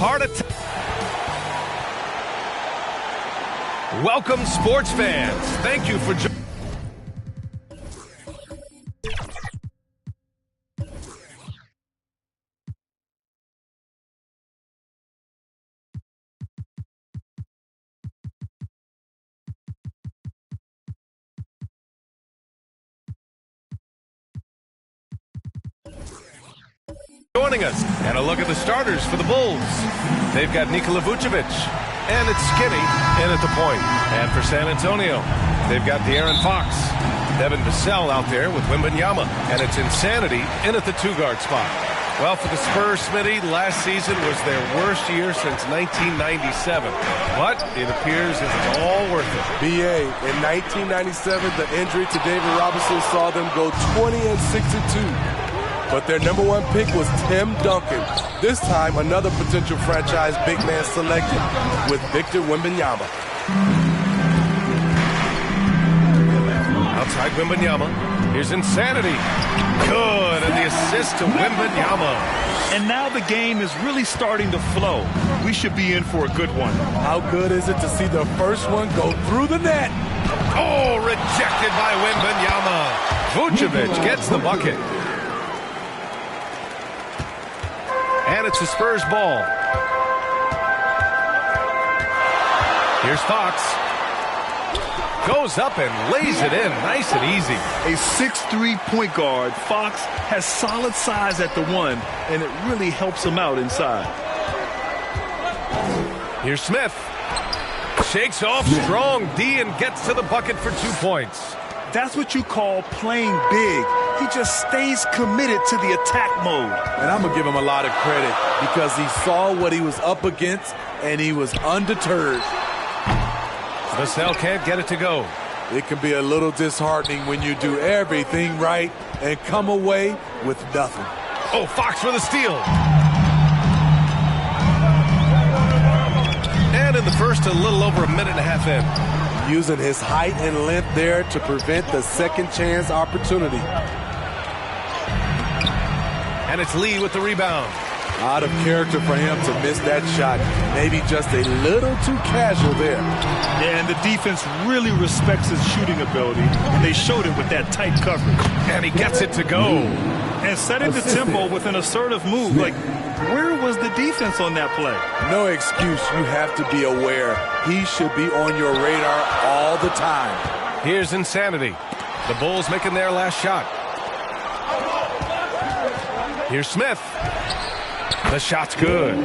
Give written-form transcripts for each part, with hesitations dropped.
heart attack. Welcome, sports fans. Thank you for joining. Joining us, and a look at the starters for the Bulls. They've got Nikola Vucevic, and it's Skinny in at the point. And for San Antonio, they've got De'Aaron Fox, Devin Vassell out there with Wembanyama, and it's Insanity in at the two-guard spot. Well, for the Spurs, Smitty, last season was their worst year since 1997. But it appears it's all worth it. BA, in 1997, the injury to David Robinson saw them go 20-62. But their number one pick was Tim Duncan. This time, another potential franchise big man selected with Victor Wembanyama. Outside Wembanyama. Here's Insanity. Good, and the assist to Wembanyama. And now the game is really starting to flow. We should be in for a good one. How good is it to see the first one go through the net? Oh, rejected by Wembanyama. Vucevic gets the bucket. And it's the Spurs ball. Here's Fox. Goes up and lays it in nice and easy. A 6'3" point guard, Fox has solid size at the one, and it really helps him out inside. Here's Smith. Shakes off strong D and gets to the bucket for 2 points. That's what you call playing big. He just stays committed to the attack mode. And I'm going to give him a lot of credit because he saw what he was up against and he was undeterred. Vassell can't get it to go. It can be a little disheartening when you do everything right and come away with nothing. Oh, Fox for the steal. And in the first, a little over a minute and a half in. Using his height and length there to prevent the second chance opportunity. And it's Lee with the rebound. Out of character for him to miss that shot. Maybe just a little too casual there. Yeah, and the defense really respects his shooting ability, and they showed it with that tight coverage. And he gets it to go. And setting the tempo with an assertive move. Like, where was the defense on that play? No excuse. You have to be aware. He should be on your radar all the time. Here's Insanity. The Bulls making their last shot. Here's Smith. The shot's good.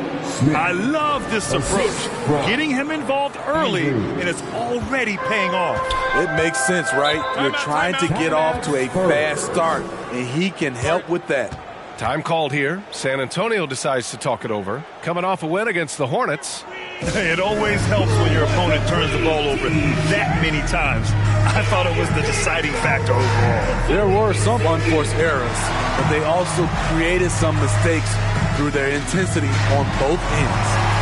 I love this approach. Getting him involved early, and it's already paying off. It makes sense, right? You're trying to get off to a fast start, and he can help with that. Time called here. San Antonio decides to talk it over. Coming off a win against the Hornets. It always helps when your opponent turns the ball over that many times. I thought it was the deciding factor overall. There were some unforced errors, but they also created some mistakes through their intensity on both ends.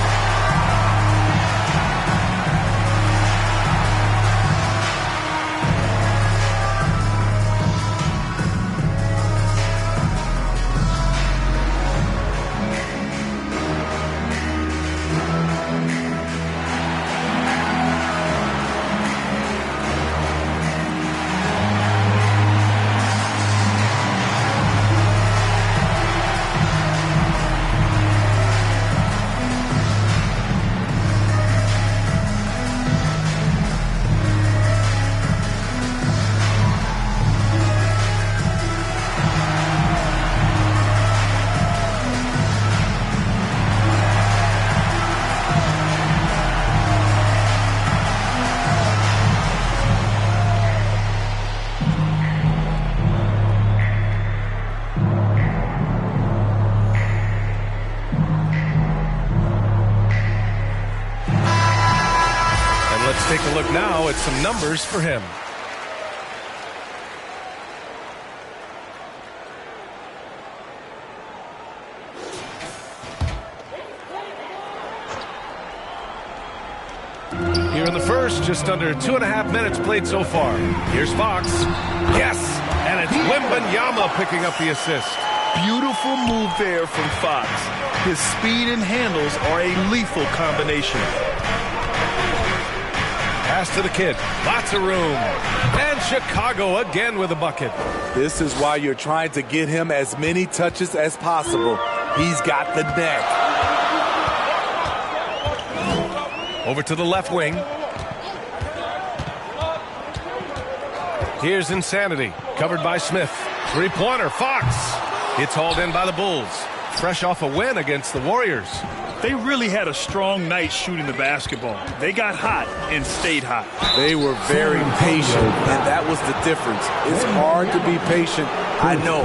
Take a look now at some numbers for him. Here in the first, just under 2.5 minutes played so far. Here's Fox. Yes! And it's Wembanyama picking up the assist. Beautiful move there from Fox. His speed and handles are a lethal combination. Pass to the kid. Lots of room. And Chicago again with a bucket. This is why you're trying to get him as many touches as possible. He's got the net. Over to the left wing. Here's Insanity. Covered by Smith. Three-pointer. Fox. It's hauled in by the Bulls. Fresh off a win against the Warriors. They really had a strong night shooting the basketball. They got hot and stayed hot. They were very patient, and that was the difference. It's hard to be patient, I know,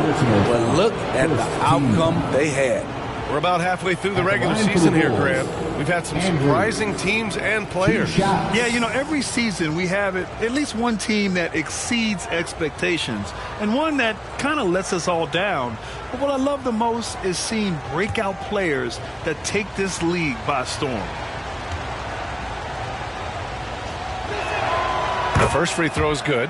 but look at the outcome they had. We're about halfway through the regular season here, Grant. We've had some surprising teams and players. Yeah, you know, every season we have at least one team that exceeds expectations and one that kind of lets us all down. But what I love the most is seeing breakout players that take this league by storm. The first free throw is good.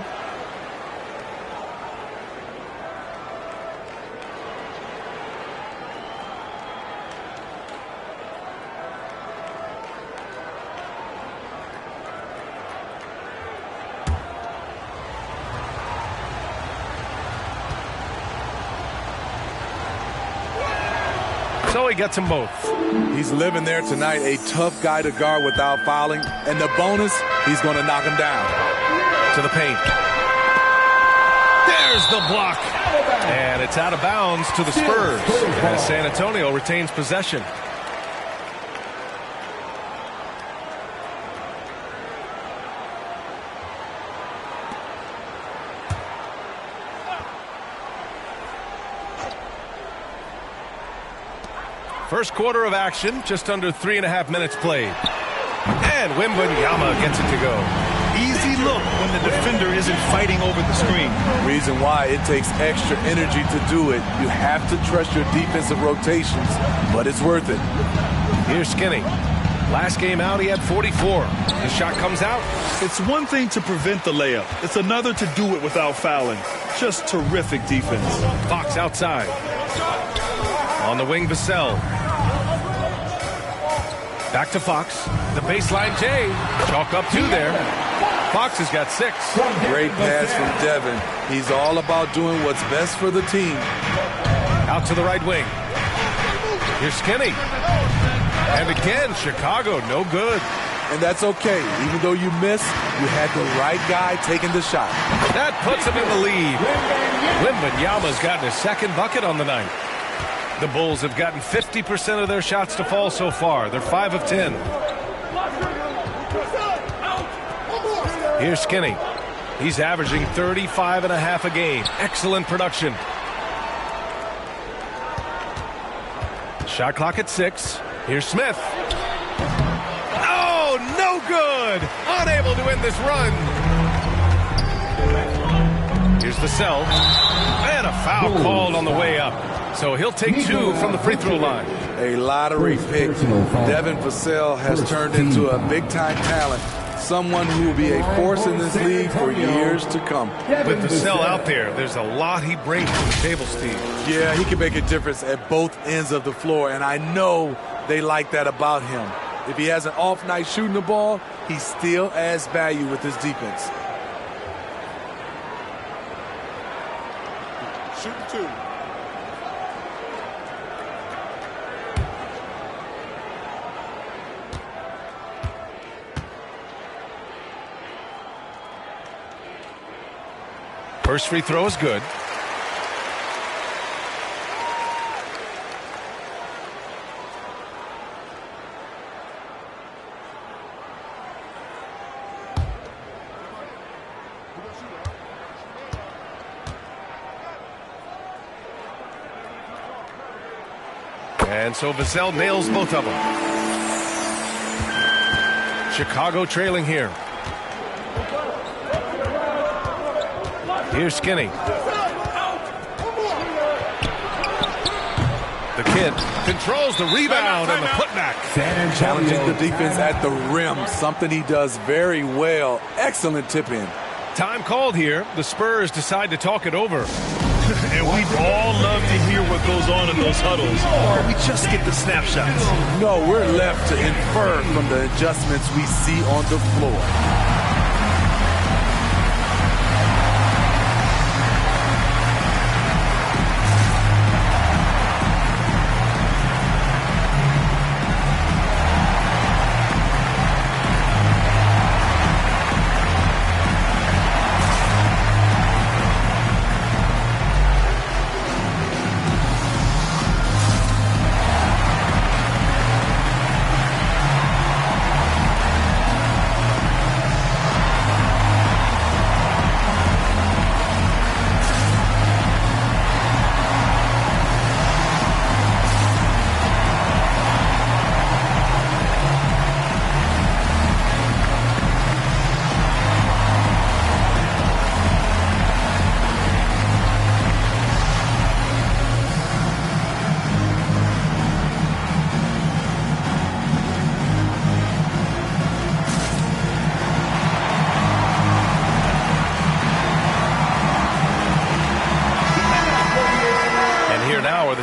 So he gets them both. He's living there tonight, a tough guy to guard without fouling. And the bonus, he's going to knock him down. To the paint. There's the block. And it's out of bounds to the Spurs as San Antonio retains possession. First quarter of action, just under 3.5 minutes played. And Wembanyama gets it to go. Easy look when the defender isn't fighting over the screen. Reason why it takes extra energy to do it. You have to trust your defensive rotations, but it's worth it. Here's Skinny. Last game out, he had 44. The shot comes out. It's one thing to prevent the layup. It's another to do it without fouling. Just terrific defense. Fox outside. On the wing, Vassell. Back to Fox. The baseline J. Chalk up two there. Fox has got 6. Great pass from Devin. He's all about doing what's best for the team. Out to the right wing. Here's Skinny. And again, Chicago, no good. And that's okay. Even though you miss, you had the right guy taking the shot. That puts him in the lead. Wembanyama's gotten his second bucket on the night. The Bulls have gotten 50% of their shots to fall so far. They're 5 of 10. Here's Skinny. He's averaging 35.5 a game. Excellent production. Shot clock at 6. Here's Smith. Oh, no good. Unable to end this run. Here's Vassell. And a foul called on the way up. So he'll take 2 from the free throw line. A lottery pick. Devin Vassell has turned into a big-time talent. Someone who will be a force in this league for years to come. With Vassell out there, there's a lot he brings to the table, Steve. Yeah, he can make a difference at both ends of the floor, and I know they like that about him. If he has an off night shooting the ball, he still adds value with his defense. Shooting 2. First free throw is good. And so Vassell nails both of them. Chicago trailing here. Here's Skinny. The kid controls the rebound and the putback. Challenging the defense at the rim, something he does very well. Excellent tip-in. Time called here. The Spurs decide to talk it over. And we'd all love to hear what goes on in those huddles, but we just get the snapshots. No, we're left to infer from the adjustments we see on the floor.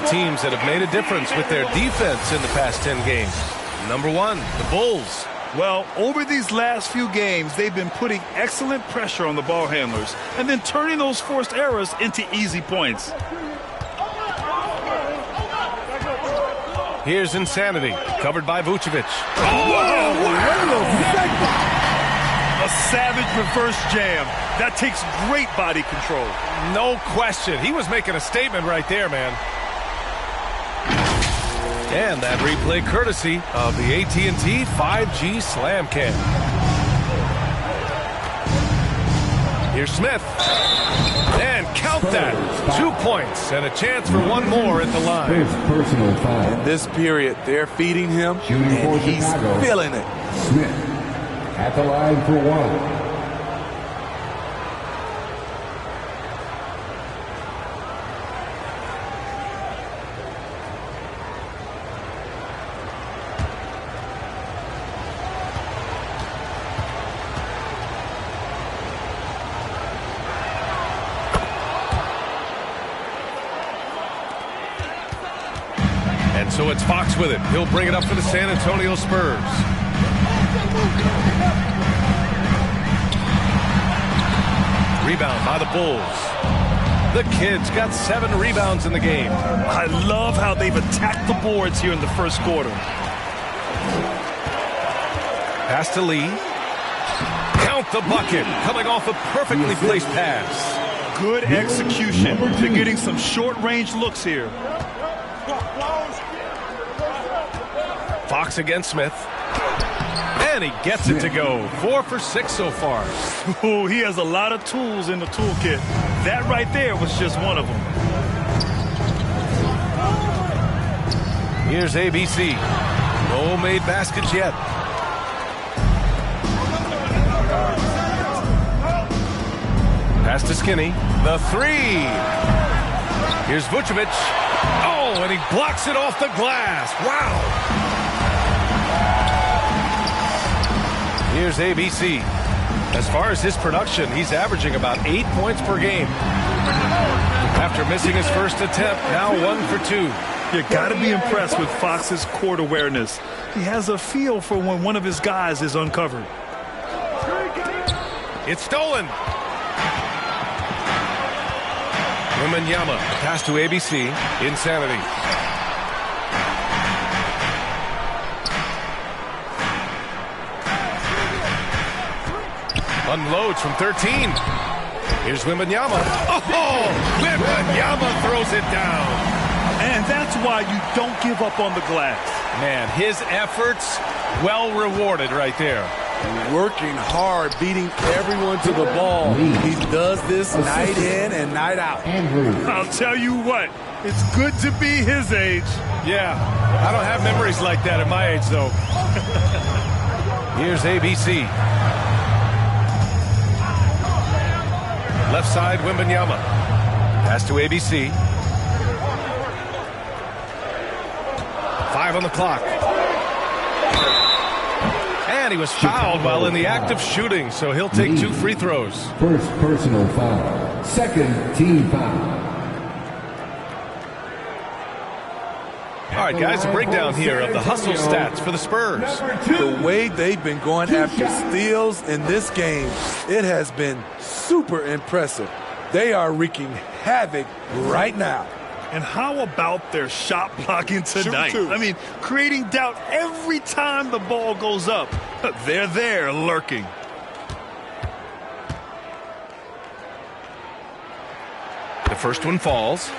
Teams that have made a difference with their defense in the past 10 games. Number one, the Bulls. Well, over these last few games, they've been putting excellent pressure on the ball handlers and then turning those forced errors into easy points. Here's Insanity, covered by Vucevic. A savage reverse jam. That takes great body control. No question. He was making a statement right there, man. And that replay courtesy of the AT&T 5G Slam Cam. Here's Smith. And count that. 2 points and a chance for one more at the line. Personal foul. In this period, they're feeding him, and he's feeling it. Smith at the line for one. So it's Fox with it. He'll bring it up for the San Antonio Spurs. Rebound by the Bulls. The Kids got 7 rebounds in the game. I love how they've attacked the boards here in the first quarter. Pass to Lee. Count the bucket. Coming off a perfectly placed pass. Good execution. They're getting some short-range looks here. Fox against Smith. And he gets it to go. 4 for 6 so far. Oh, he has a lot of tools in the toolkit. That right there was just one of them. Here's ABC. No made baskets yet. Pass to Skinny. The 3. Here's Vucevic. Oh, and he blocks it off the glass. Wow. Here's ABC. As far as his production, he's averaging about 8 points per game. After missing his first attempt, now 1 for 2. You got to be impressed with Fox's court awareness. He has a feel for when one of his guys is uncovered. It's stolen. Wembanyama, pass to ABC. Insanity. Unloads from 13. Here's Wembanyama. Oh, Wembanyama throws it down. And that's why you don't give up on the glass. Man, his efforts well rewarded right there. Working hard, beating everyone to the ball. He does this night in and night out. I'll tell you what, it's good to be his age. Yeah, I don't have memories like that at my age, though. Here's ABC. Left side, Wembanyama. Pass to ABC. 5 on the clock. And he was fouled while in the act of shooting, so he'll take 2 free throws. First personal foul. Second team foul. right, guys, a breakdown here of the hustle stats for the Spurs. The way they've been going after steals in this game, it has been super impressive. They are wreaking havoc right now. And how about their shot blocking tonight? I mean, creating doubt every time the ball goes up. They're there lurking. The first one falls.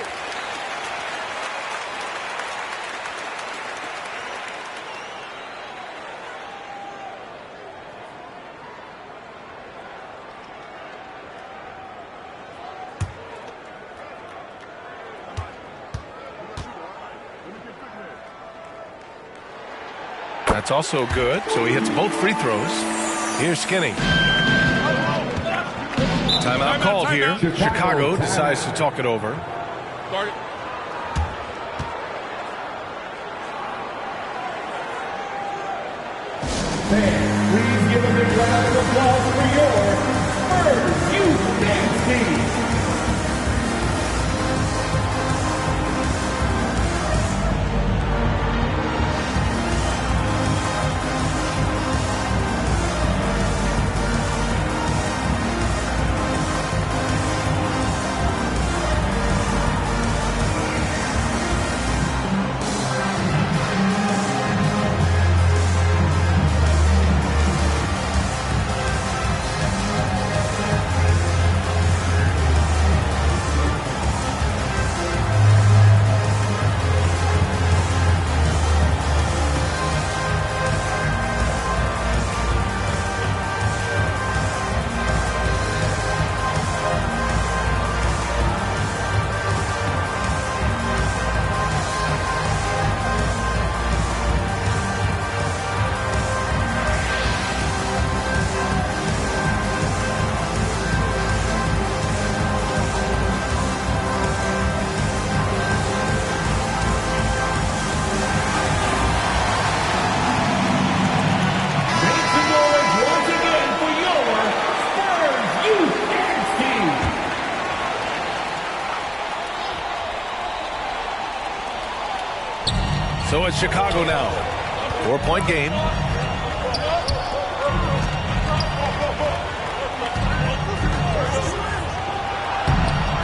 That's also good, so he hits both free throws. Here's Skinny. Timeout called here. Chicago decides to talk it over. Fans, please give a big round of applause for your Spurs Youth Dance Team. So it's Chicago now. 4-point game.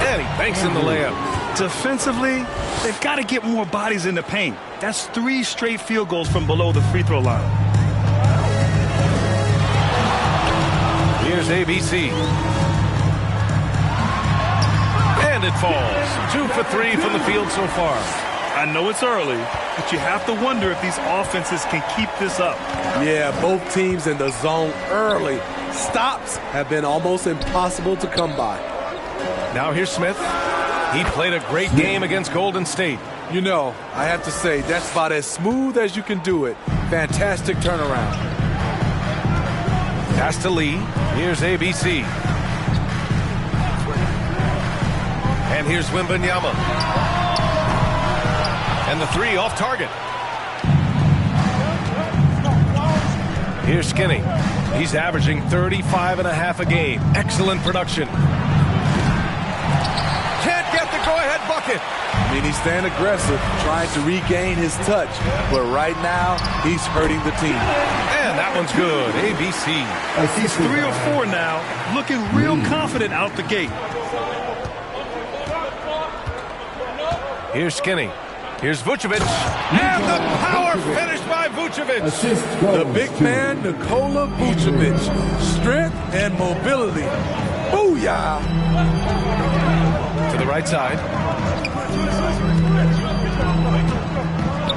And he banks in the layup. Defensively, they've got to get more bodies in the paint. That's 3 straight field goals from below the free throw line. Here's ABC. And it falls. 2 for 3 from the field so far. I know it's early, but you have to wonder if these offenses can keep this up. Yeah, both teams in the zone early. Stops have been almost impossible to come by. Now here's Smith. He played a great game against Golden State. You know, I have to say, that's about as smooth as you can do it. Fantastic turnaround. Pass to Lee. Here's ABC. And here's Wembanyama. And the 3 off target. Here's Skinny. He's averaging 35.5 a game. Excellent production. Can't get the go-ahead bucket. I mean, he's staying aggressive, trying to regain his touch. But right now, he's hurting the team. And that one's good. ABC. He's 3 or 4 now, looking real confident out the gate. Here's Skinny. Here's Vucevic. And the power finish by Vucevic. The big man, Nikola Vucevic. Strength and mobility. Booyah! To the right side.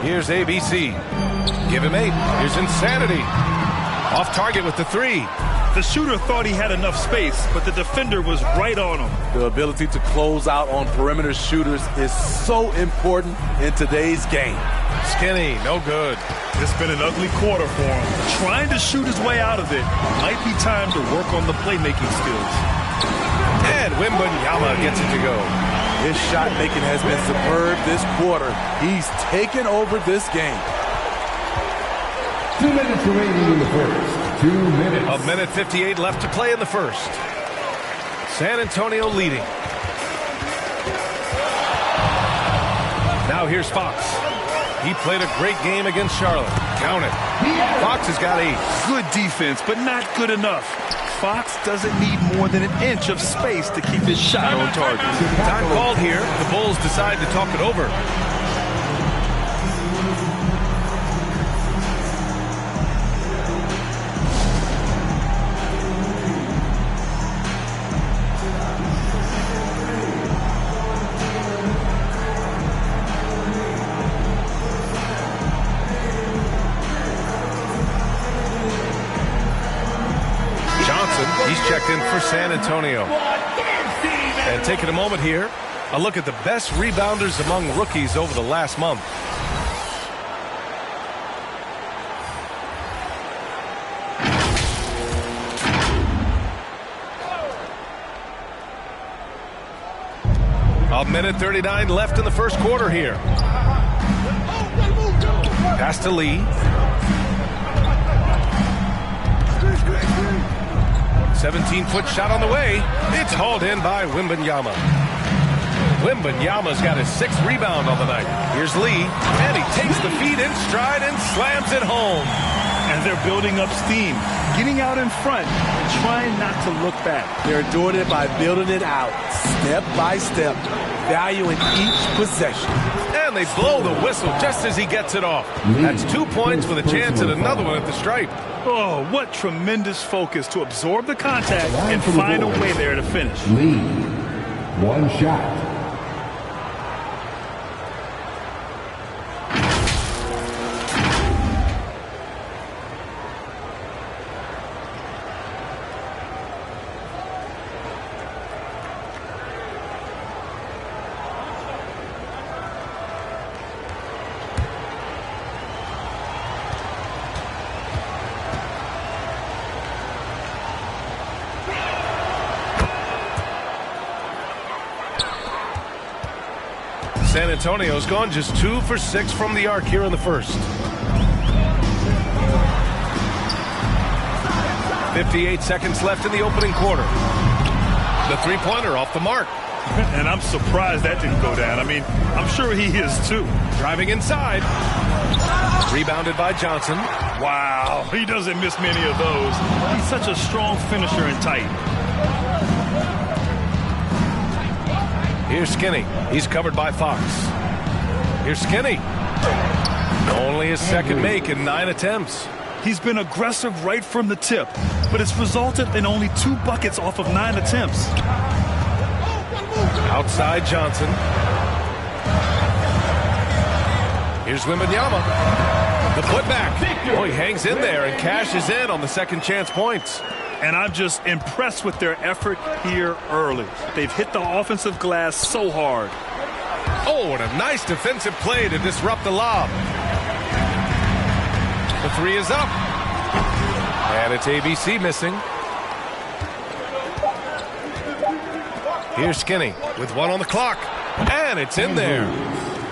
Here's ABC. Give him 8. Here's Insanity. Off target with the 3. The shooter thought he had enough space, but the defender was right on him. The ability to close out on perimeter shooters is so important in today's game. Skinny, no good. It's been an ugly quarter for him. Trying to shoot his way out of it. Might be time to work on the playmaking skills. And Wembanyama gets it to go. His shot making has been superb this quarter. He's taken over this game. 2 minutes remaining in the first. 2 minutes. 1:58 left to play in the first. San Antonio leading. Now here's Fox. He played a great game against Charlotte. Count it. Fox has got 8. Good defense, but not good enough. Fox doesn't need more than an inch of space to keep his shot on target. Time called here. The Bulls decide to talk it over. He's checked in for San Antonio. And taking a moment here, a look at the best rebounders among rookies over the last month. A minute 39 left in the first quarter here. Pass to Lee. 17-foot shot on the way. It's hauled in by Wembanyama. Wembanyama's got his 6th rebound on the night. Here's Lee, and he takes the feed in stride and slams it home. And they're building up steam, getting out in front, and trying not to look back. They're doing it by building it out, step by step, valuing each possession. And they blow the whistle just as he gets it off. That's 2 points with a chance at another one at the stripe. Oh, what tremendous focus to absorb the contact and find a way there to finish. Lee, 1 shot. San Antonio's gone just 2 for 6 from the arc here in the first. 58 seconds left in the opening quarter. The three-pointer off the mark. And I'm surprised that didn't go down. I mean, I'm sure he is too. Driving inside. Rebounded by Johnson. Wow, he doesn't miss many of those. He's such a strong finisher and tight. Here's Skinny. He's covered by Fox. Here's Skinny. Only his second make in 9 attempts. He's been aggressive right from the tip, but it's resulted in only 2 buckets off of 9 attempts. Outside Johnson. Here's Wembanyama. The putback. Oh, he hangs in there and cashes in on the second chance points. And I'm just impressed with their effort here early. They've hit the offensive glass so hard. Oh, and a nice defensive play to disrupt the lob. The three is up. And it's ABC missing. Here's Skinny with 1 on the clock. And it's in there.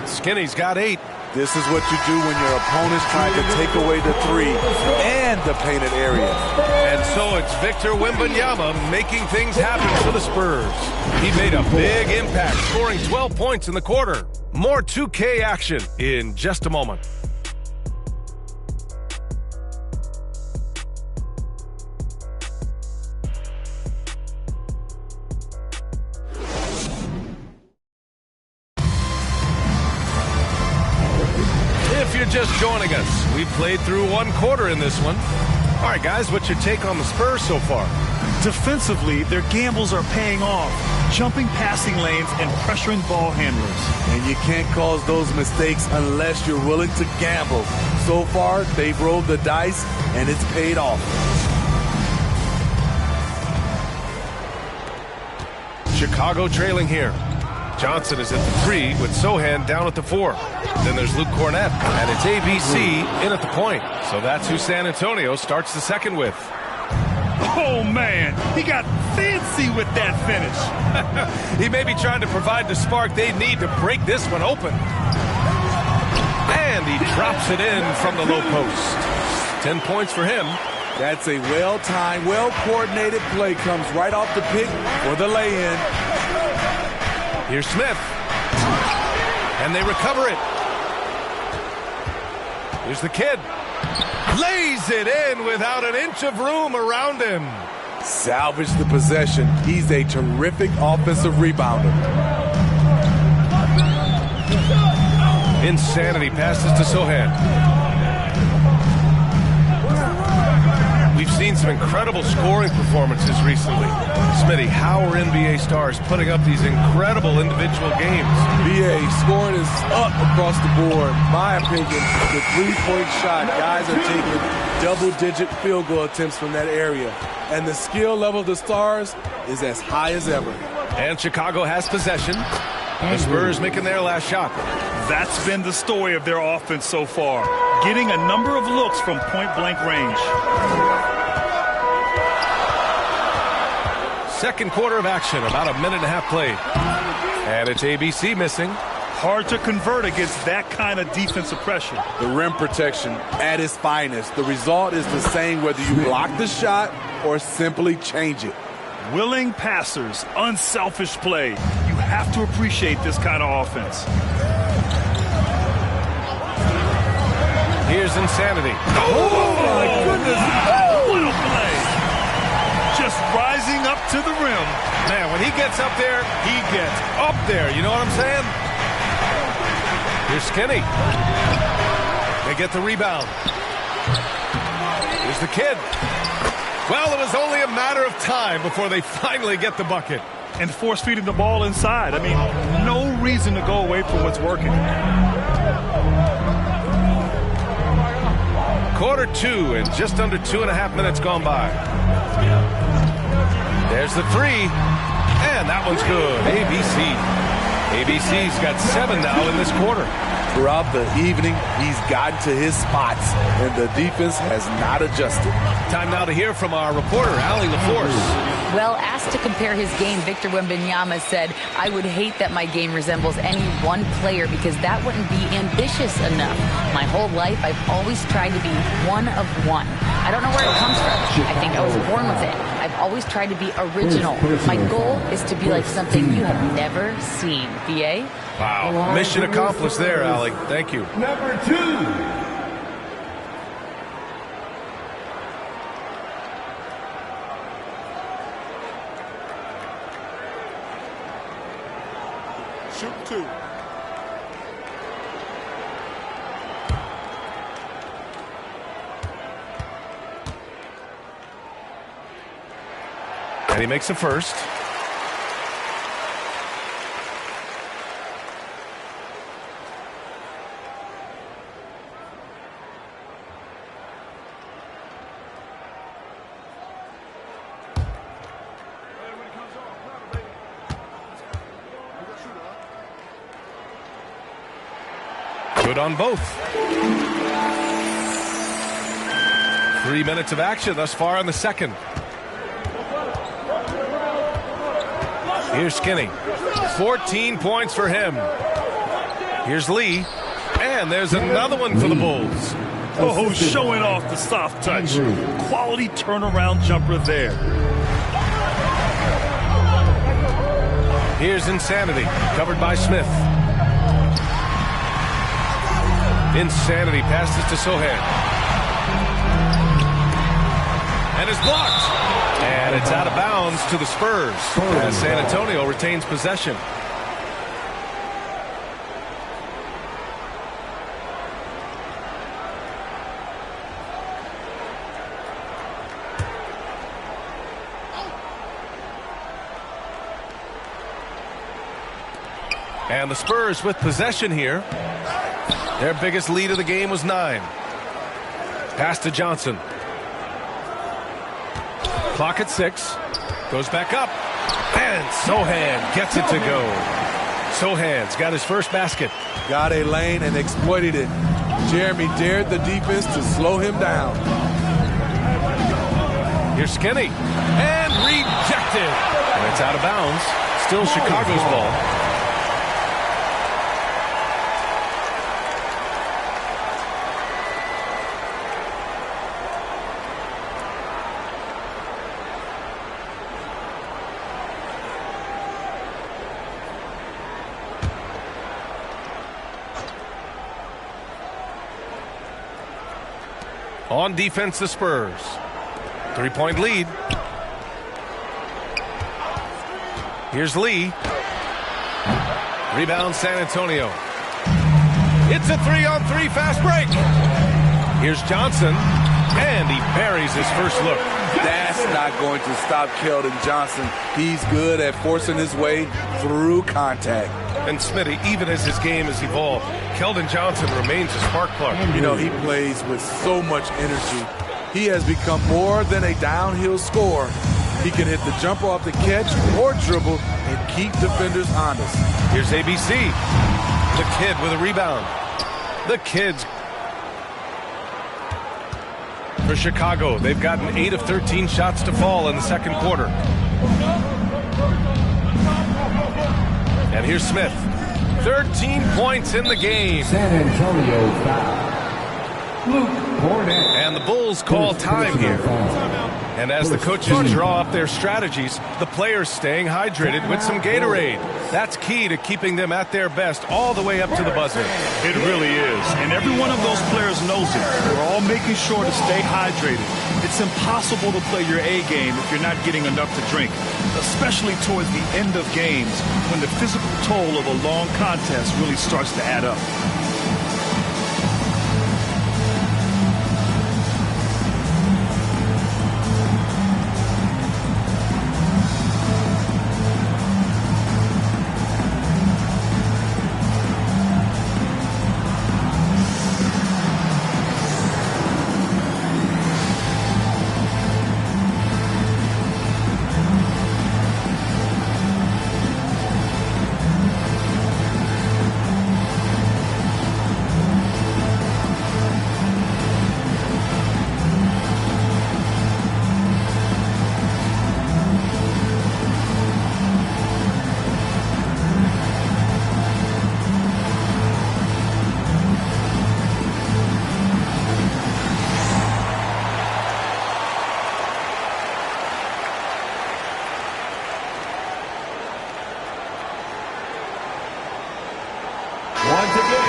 Skinny's got 8. This is what you do when your opponent's trying to take away the 3 and the painted area. And so it's Victor Wembanyama making things happen for the Spurs. He made a big impact, scoring 12 points in the quarter. More 2K action in just a moment. If you're just joining us, we've played through 1 quarter in this one. All right, guys, what's your take on the Spurs so far? Defensively, their gambles are paying off, jumping passing lanes and pressuring ball handlers. And you can't cause those mistakes unless you're willing to gamble. So far, they've rolled the dice, and it's paid off. Chicago trailing here. Johnson is at the 3 with Sohan down at the 4. Then there's Luke Cornett, and it's ABC in at the point. So that's who San Antonio starts the second with. Oh, man, he got fancy with that finish. He may be trying to provide the spark they need to break this one open. And he drops it in from the low post. 10 points for him. That's a well-timed, well-coordinated play. Comes right off the pick for the lay-in. Here's Smith. And they recover it. Here's the kid. Lays it in without an inch of room around him. Salvage the possession. He's a terrific offensive rebounder. Insanity passes to Sohan. We've seen some incredible scoring performances recently. Smitty, how are NBA stars putting up these incredible individual games? BA, scoring is up across the board. My opinion, the three-point shot, guys are taking double-digit field goal attempts from that area. And the skill level of the stars is as high as ever. And Chicago has possession. The Spurs making their last shot. That's been the story of their offense so far, getting a number of looks from point-blank range. Second quarter of action, about a minute and a half played. And it's ABC missing. Hard to convert against that kind of defensive pressure. The rim protection at its finest. The result is the same whether you block the shot or simply change it. Willing passers, unselfish play. You have to appreciate this kind of offense. Here's Insanity. Oh my goodness! Oh, what a play! Just rising up to the rim. Man, when he gets up there, he gets up there. You know what I'm saying? Here's Skinny. They get the rebound. Here's the kid. Well, it was only a matter of time before they finally get the bucket. And force feeding the ball inside. I mean, no reason to go away from what's working. Quarter two and just under 2.5 minutes gone by. There's the three. And that one's good. ABC's got 7 now in this quarter. Throughout the evening, he's gotten to his spots, and the defense has not adjusted. Time now to hear from our reporter, Allie LaForce. Well, asked to compare his game, Victor Wembanyama said, "I would hate that my game resembles any one player because that wouldn't be ambitious enough. My whole life, I've always tried to be one of one. I don't know where it comes from. I think I was born with it. I've always tried to be original. My goal is to be like something you have never seen." BA? Wow. Mission accomplished there, Allie. Thank you. Number 2. Shoot 2. And he makes a first. Good on both. 3 minutes of action thus far in the second. Here's Skinny. 14 points for him. Here's Lee. And there's another one for the Bulls. Oh, showing off the soft touch. Quality turnaround jumper there. Here's Insanity, covered by Smith. Insanity passes to Sohan. And is blocked. And it's out of bounds to the Spurs as San Antonio retains possession. And the Spurs with possession here. Their biggest lead of the game was 9. Pass to Johnson. Clock at 6. Goes back up. And Sohan gets it to go. Sohan's got his first basket. Got a lane and exploited it. Jeremy dared the defense to slow him down. Here's Skinny. And rejected. And it's out of bounds. Still Chicago's ball. On defense, the Spurs. 3-point lead. Here's Lee. Rebound, San Antonio. It's a 3-on-3 fast break. Here's Johnson, and he buries his first look. That's not going to stop Keldon Johnson. He's good at forcing his way through contact. And Smitty, even as his game has evolved, Keldon Johnson remains a spark plug. You know, he plays with so much energy. He has become more than a downhill scorer. He can hit the jumper off the catch or dribble and keep defenders honest. Here's ABC. The kid with a rebound. The Kids. For Chicago, they've gotten 8 of 13 shots to fall in the second quarter. And here's Smith. 13 points in the game. San Antonio foul. Luke Kornet. And the Bulls call time here. And as the coaches draw up their strategies, the players staying hydrated with some Gatorade. That's key to keeping them at their best all the way up to the buzzer. It really is. And every one of those players knows it. We're all making sure to stay hydrated. It's impossible to play your A game if you're not getting enough to drink, especially towards the end of games when the physical toll of a long contest really starts to add up.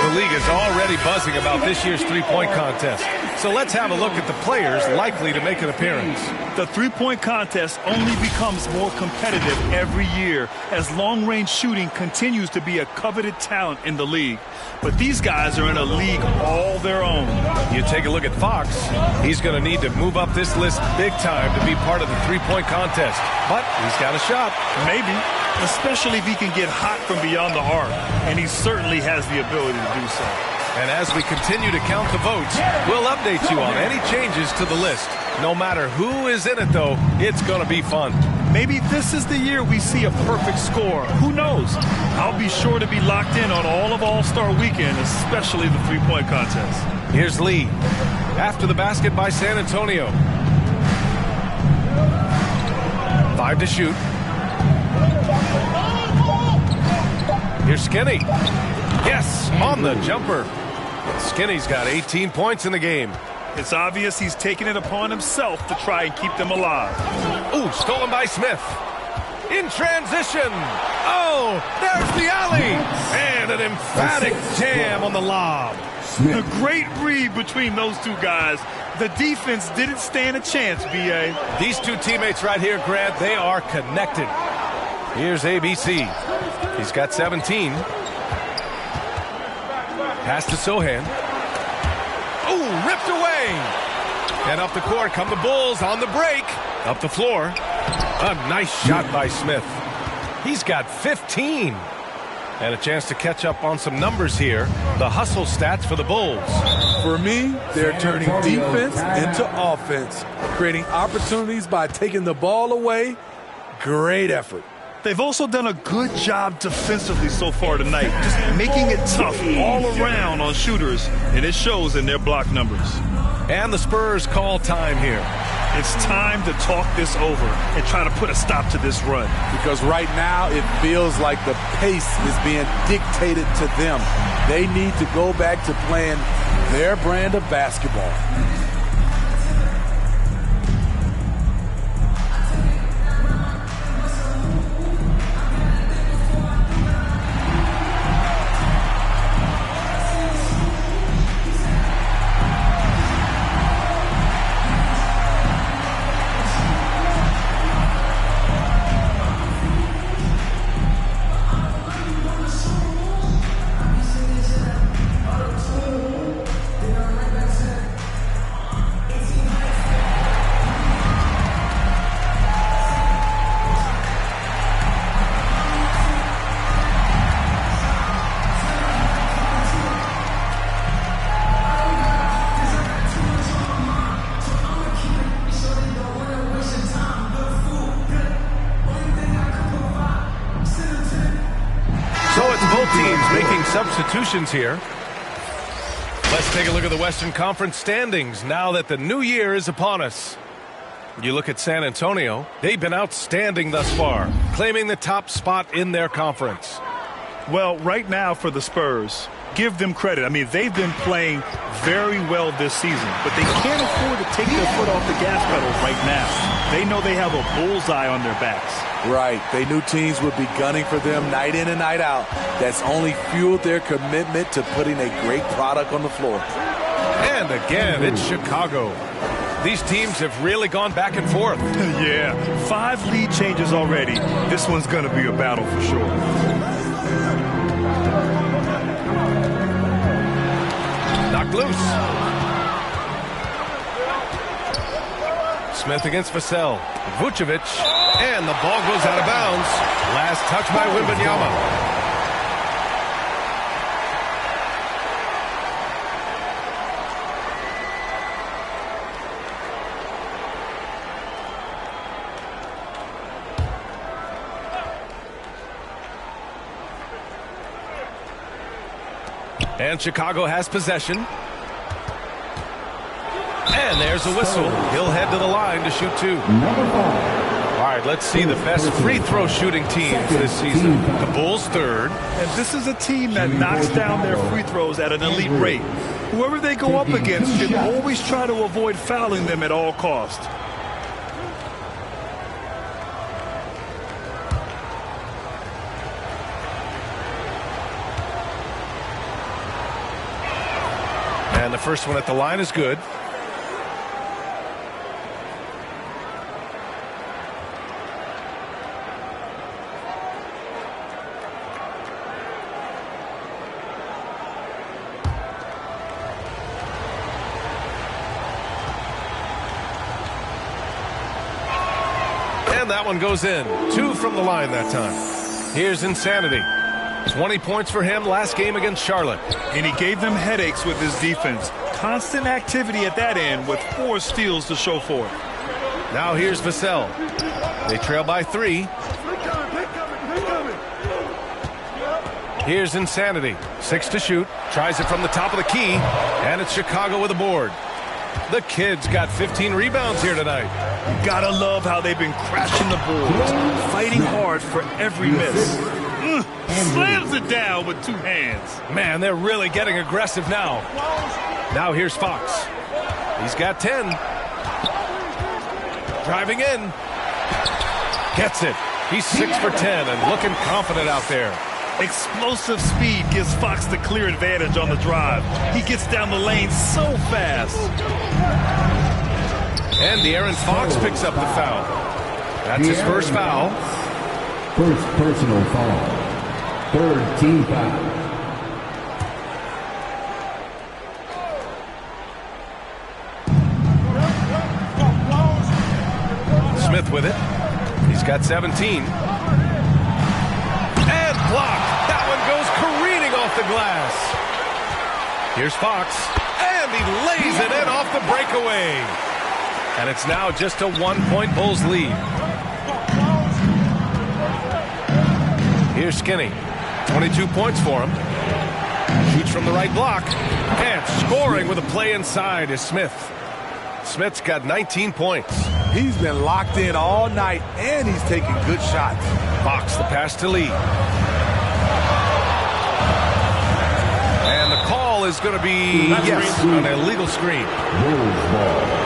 The league is already buzzing about this year's three-point contest. So let's have a look at the players likely to make an appearance. The three-point contest only becomes more competitive every year as long-range shooting continues to be a coveted talent in the league. But these guys are in a league all their own. You take a look at Fox. He's going to need to move up this list big time to be part of the three-point contest. But he's got a shot. Maybe, especially if he can get hot from beyond the arc. And he certainly has the ability to do so. And as we continue to count the votes, we'll update you on any changes to the list. No matter who is in it, though, it's going to be fun. Maybe this is the year we see a perfect score. Who knows? I'll be sure to be locked in on all of All-Star Weekend, especially the three-point contest. Here's Lee. After the basket by San Antonio. 5 to shoot. Here's Skinny. Yes, on the jumper. Skinny's got 18 points in the game. It's obvious he's taking it upon himself to try and keep them alive. Ooh, stolen by Smith. In transition. Oh, there's the alley. And an emphatic jam on the lob. A great read between those two guys. The defense didn't stand a chance, B.A. These two teammates right here, Grant, they are connected. Here's ABC. He's got 17. Pass to Sohan. Oh, ripped away. And up the court come the Bulls on the break. Up the floor. A nice shot by Smith. He's got 15. And a chance to catch up on some numbers here. The hustle stats for the Bulls. For me, they're turning defense into offense, creating opportunities by taking the ball away. Great effort. They've also done a good job defensively so far tonight, just making it tough all around on shooters, and it shows in their block numbers. And the Spurs call time here. It's time to talk this over and try to put a stop to this run. Because right now it feels like the pace is being dictated to them. They need to go back to playing their brand of basketball. substitutions here. Let's take a look at the Western Conference standings now that the new year is upon us. You look at San Antonio, they've been outstanding thus far, claiming the top spot in their conference. Well, right now for the Spurs, give them credit. I mean, they've been playing very well this season, but they can't afford to take their foot off the gas pedal right now. They know they have a bullseye on their backs. Right. They knew teams would be gunning for them night in and night out. That's only fueled their commitment to putting a great product on the floor. And again, it's Chicago. These teams have really gone back and forth. Yeah, 5 lead changes already. This one's going to be a battle for sure. Knocked loose. Smith against Vassell. Vucevic. And the ball goes out of bounds. Last touch by Wembanyama. And Chicago has possession. And there's a whistle. He'll head to the line to shoot 2. All right, let's see the best free throw shooting teams this season. The Bulls third. And this is a team that knocks down their free throws at an elite rate. Whoever they go up against should always try to avoid fouling them at all costs. And the first one at the line is good. And that one goes in. 2 from the line that time. Here's Insanity. 20 points for him last game against Charlotte. And he gave them headaches with his defense. Constant activity at that end with 4 steals to show for it. Now here's Vassell. They trail by 3. Here's Insanity. 6 to shoot. Tries it from the top of the key. And it's Chicago with a board. The kids got 15 rebounds here tonight. You gotta love how they've been crashing the boards, fighting hard for every miss. Slams it down with 2 hands. Man, they're really getting aggressive now. Now here's Fox. He's got 10. Driving in. Gets it. He's 6 for 10 and looking confident out there. Explosive speed gives Fox the clear advantage on the drive. He gets down the lane so fast. And De'Aaron Fox picks up the foul. That's his first foul. First personal foul. 3rd team foul. Smith with it. He's got 17. And blocked. That one goes careening off the glass. Here's Fox. And he lays it in off the breakaway. And it's now just a 1-point Bulls lead. Here's Skinny. 22 points for him. Shoots from the right block. And scoring with a play inside is Smith. Smith's got 19 points. He's been locked in all night, and he's taking good shots. Fox the pass to Lee. And the call is going to be, yes, an illegal screen.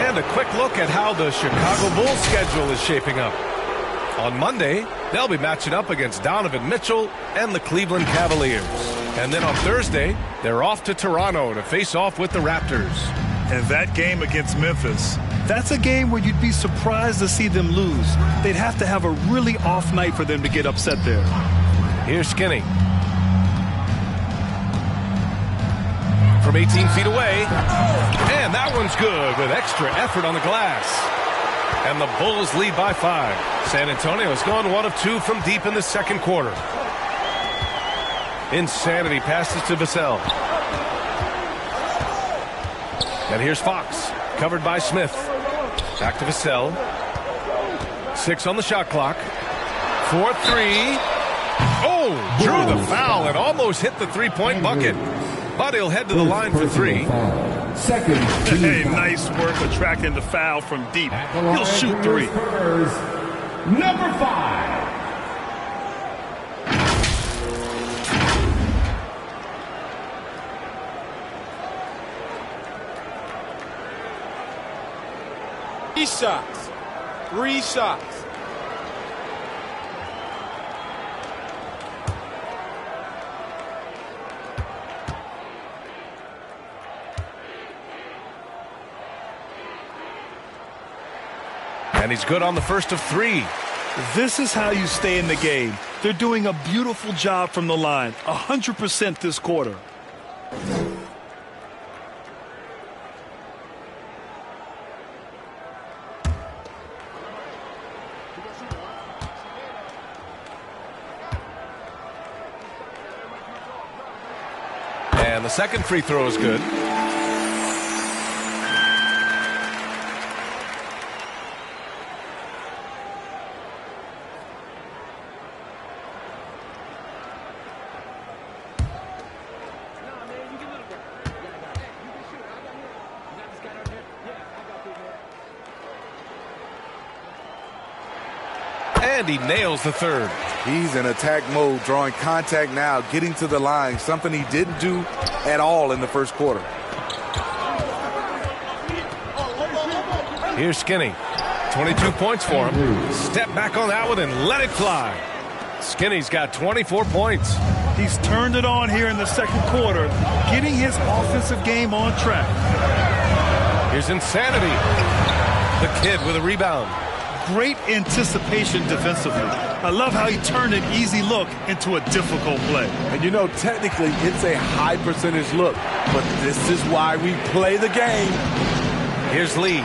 And a quick look at how the Chicago Bulls schedule is shaping up. On Monday, they'll be matching up against Donovan Mitchell and the Cleveland Cavaliers. And then on Thursday, they're off to Toronto to face off with the Raptors. And that game against Memphis, that's a game where you'd be surprised to see them lose. They'd have to have a really off night for them to get upset there. Here's Skinny. From 18 feet away. And that one's good with extra effort on the glass. And the Bulls lead by 5. San Antonio has gone 1 of 2 from deep in the second quarter. Insanity passes to Vassell. And here's Fox, covered by Smith. Back to Vassell. 6 on the shot clock. 4-3. Oh, drew the foul and almost hit the three-point bucket. But he'll head to the line for three. Second. Hey, nice work attracting the foul from deep. He'll shoot three. Number 5. Three shots. And he's good on the first of three. This is how you stay in the game. They're doing a beautiful job from the line. 100% this quarter. And the second free throw is good. And he nails the third. He's in attack mode, drawing contact now, getting to the line, something he didn't do at all in the first quarter. Here's Skinny. 22 points for him. Step back on that one and let it fly. Skinny's got 24 points. He's turned it on here in the second quarter, getting his offensive game on track. Here's Insanity. The kid with a rebound. Great anticipation defensively. I love how he turned an easy look into a difficult play. And you know, technically, it's a high percentage look, but this is why we play the game. Here's Lee.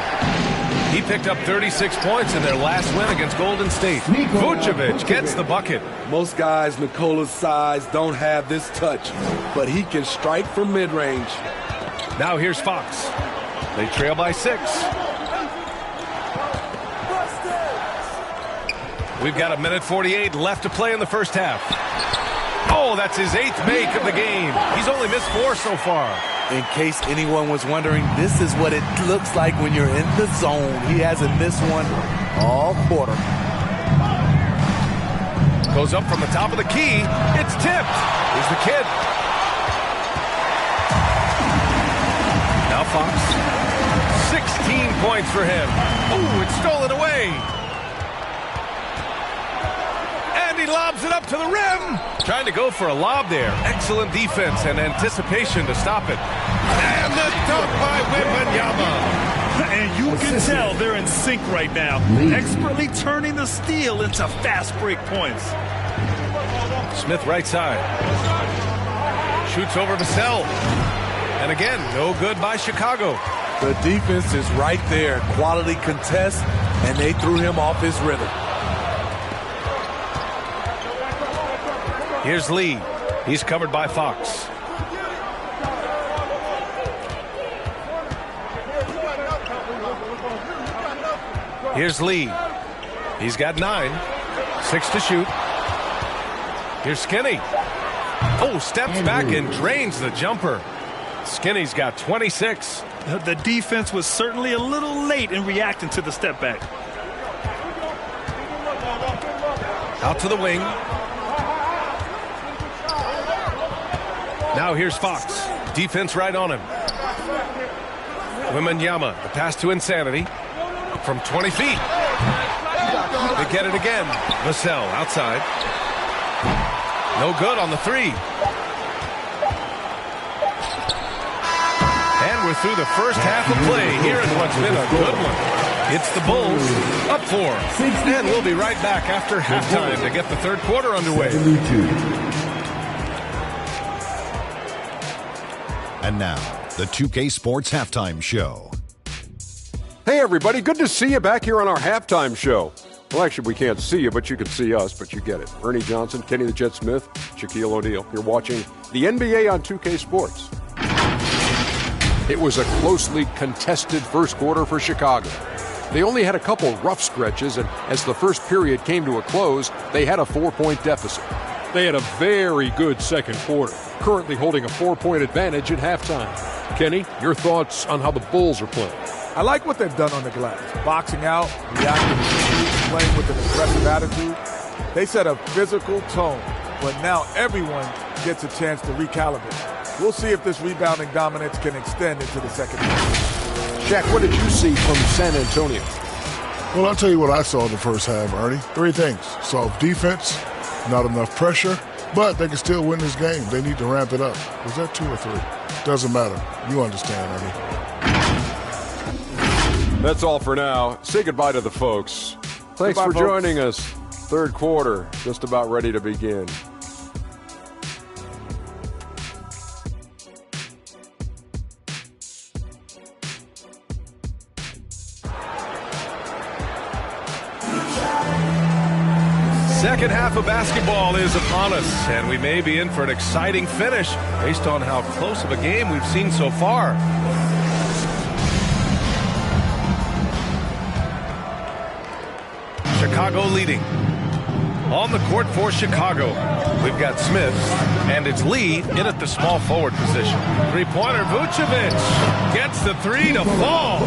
He picked up 36 points in their last win against Golden State. Vucevic gets the bucket. Most guys Nikola's size don't have this touch, but he can strike from mid-range. Now here's Fox. They trail by 6. We've got 1:48 left to play in the first half. Oh, that's his 8th make of the game. He's only missed 4 so far. In case anyone was wondering, this is what it looks like when you're in the zone. He hasn't missed one all quarter. Goes up from the top of the key. It's tipped. Here's the kid. Now Fox. 16 points for him. Ooh, it's stolen away. He lobs it up to the rim. Trying to go for a lob there. Excellent defense and anticipation to stop it. And the dunk by Wembanyama. And you can tell they're in sync right now. Expertly turning the steal into fast break points. Smith right side. Shoots over Vassell. And again, no good by Chicago. The defense is right there. Quality contest, and they threw him off his rhythm. Here's Lee. He's covered by Fox. Here's Lee. He's got 9. 6 to shoot. Here's Skinny. Oh, steps back and drains the jumper. Skinny's got 26. The defense was certainly a little late in reacting to the step back. Out to the wing. Now here's Fox. Defense right on him. Wembanyama, the pass to Insanity. From 20 feet. They get it again. Vassell outside. No good on the 3. And we're through the first half of play here in what's been a good one. It's the Bulls up 4. And we'll be right back after halftime to get the third quarter underway. And now, the 2K Sports Halftime Show. Hey, everybody. Good to see you back here on our halftime show. Well, actually, we can't see you, but you can see us, but you get it. Ernie Johnson, Kenny the Jet Smith, Shaquille O'Neal. You're watching the NBA on 2K Sports. It was a closely contested first quarter for Chicago. They only had a couple rough stretches, and as the first period came to a close, they had a 4-point deficit. They had a very good second quarter, currently holding a 4-point advantage at halftime. Kenny, your thoughts on how the Bulls are playing? I like what they've done on the glass. Boxing out, reacting, playing with an aggressive attitude. They set a physical tone, but now everyone gets a chance to recalibrate. We'll see if this rebounding dominance can extend into the second half. Shaq, what did you see from San Antonio? Well, I'll tell you what I saw in the first half, Ernie. 3 things. Soft defense, not enough pressure, but they can still win this game. They need to ramp it up. Was that 2 or 3? Doesn't matter. You understand, Ernie. That's all for now. Say goodbye to the folks. Thanks for joining us. Third quarter, just about ready to begin. Second half of basketball is upon us, and we may be in for an exciting finish based on how close of a game we've seen so far. Chicago leading. On the court for Chicago, we've got Smith, and it's Lee in at the small forward position. Three-pointer, Vucevic gets the 3 to fall.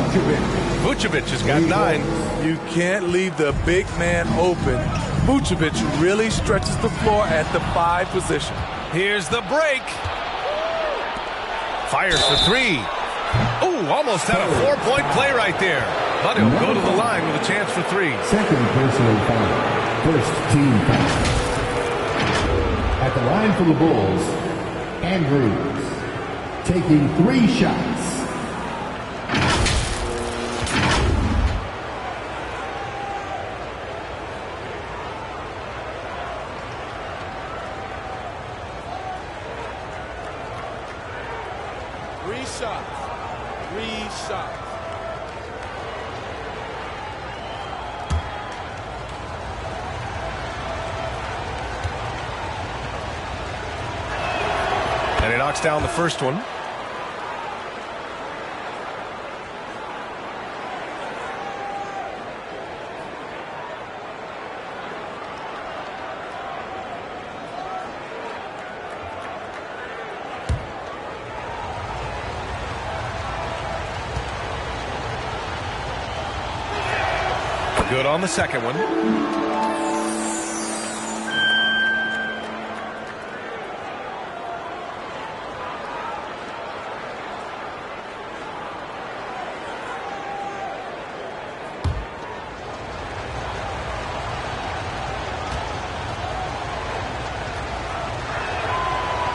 Vucevic has got 9. You can't leave the big man open. Vucevic really stretches the floor at the 5 position. Here's the break. Fires for 3. Ooh, almost had a 4-point play right there. But he'll go to the line with a chance for 3. Second personal foul. First team foul. At the line for the Bulls, Andrews taking 3 shots. And he knocks down the first one. Good on the second one.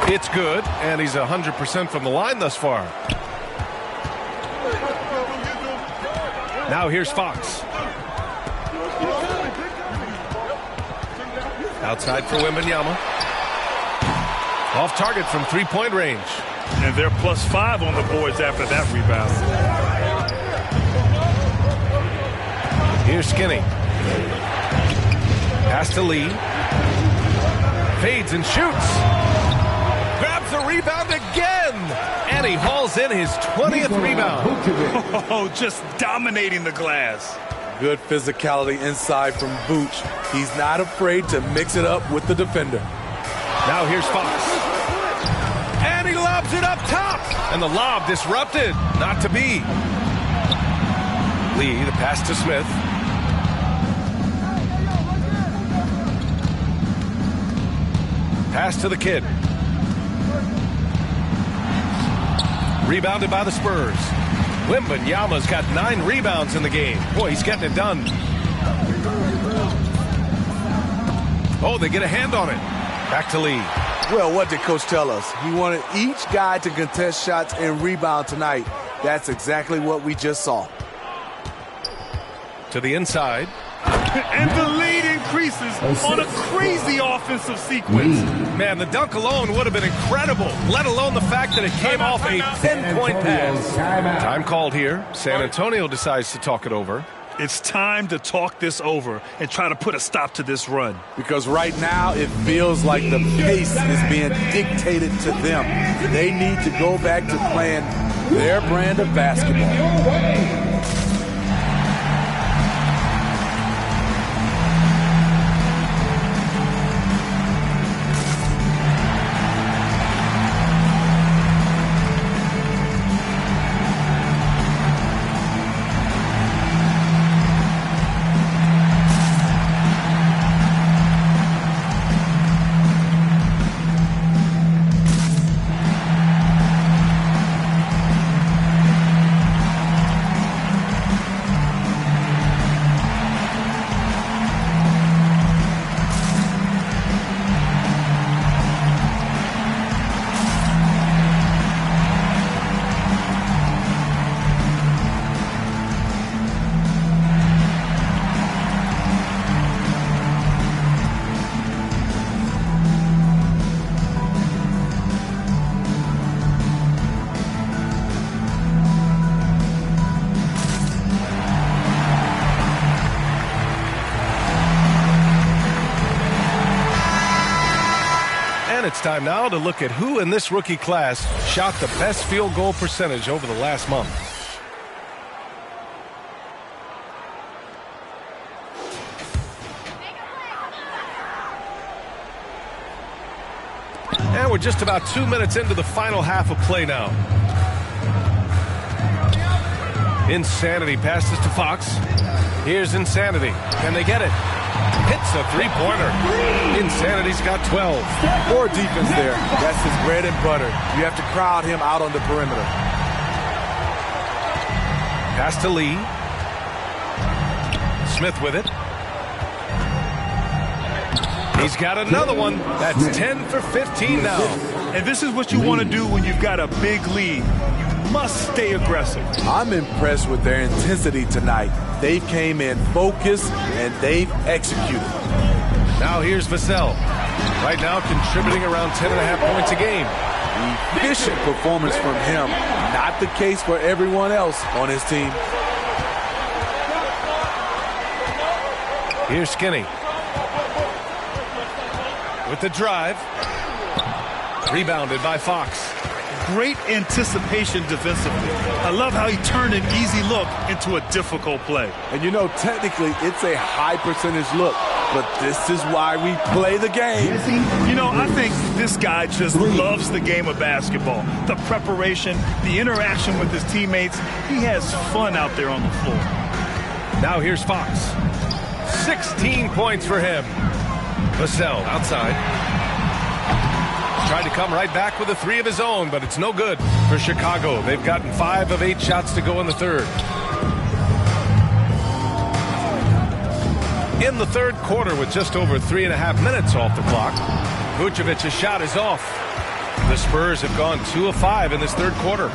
It's good, and he's 100% from the line thus far. Now here's Fox. Outside for Wembanyama. Off target from 3-point range. And they're +5 on the boards after that rebound. Here's Skinny. Pass to Lee. Fades and shoots. Grabs the rebound again. And he hauls in his 20th rebound. Oh, just dominating the glass. Good physicality inside from Vooch. He's not afraid to mix it up with the defender. Now here's Fox. And he lobs it up top. And the lob disrupted. Not to be. Lee, the pass to Smith. Pass to the kid. Rebounded by the Spurs. Wembanyama's got 9 rebounds in the game. Boy, he's getting it done. Oh, they get a hand on it. Back to Lee. Well, what did Coach tell us? He wanted each guy to contest shots and rebound tonight. That's exactly what we just saw. To the inside. And the lead increases on a crazy offensive sequence. Man, the dunk alone would have been incredible, let alone the fact that it came off a 10-point pass. Time called here. San Antonio decides to talk it over. It's time to talk this over and try to put a stop to this run. Because right now it feels like the pace is being dictated to them. They need to go back to playing their brand of basketball. And it's time now to look at who in this rookie class shot the best field goal percentage over the last month. And we're just about 2 minutes into the final half of play now. Insanity passes to Fox. Here's Insanity. Can they get it? Hits a three-pointer. Insanity's got 12. More defense there. That's his bread and butter. You have to crowd him out on the perimeter. Pass to Lee. Smith with it. He's got another one. That's 10 for 15 now. And this is what you want to do when you've got a big lead. You must stay aggressive. I'm impressed with their intensity tonight. They came in focused and they've executed. Now here's Vassell. Right now contributing around 10.5 points a game. Efficient performance from him. Not the case for everyone else on his team. Here's Skinny. With the drive. Rebounded by Fox. Great anticipation defensively. I love how he turned an easy look into a difficult play. And you know, technically, it's a high percentage look, but this is why we play the game. You know, I think this guy just loves the game of basketball. The preparation, the interaction with his teammates. He has fun out there on the floor. Now here's Fox. 16 points for him. Vassell outside. Tried to come right back with a three of his own, but it's no good for Chicago. They've gotten 5 of 8 shots to go in the third. In the third quarter with just over 3.5 minutes off the clock, Vucevic's shot is off. The Spurs have gone 2 of 5 in this third quarter.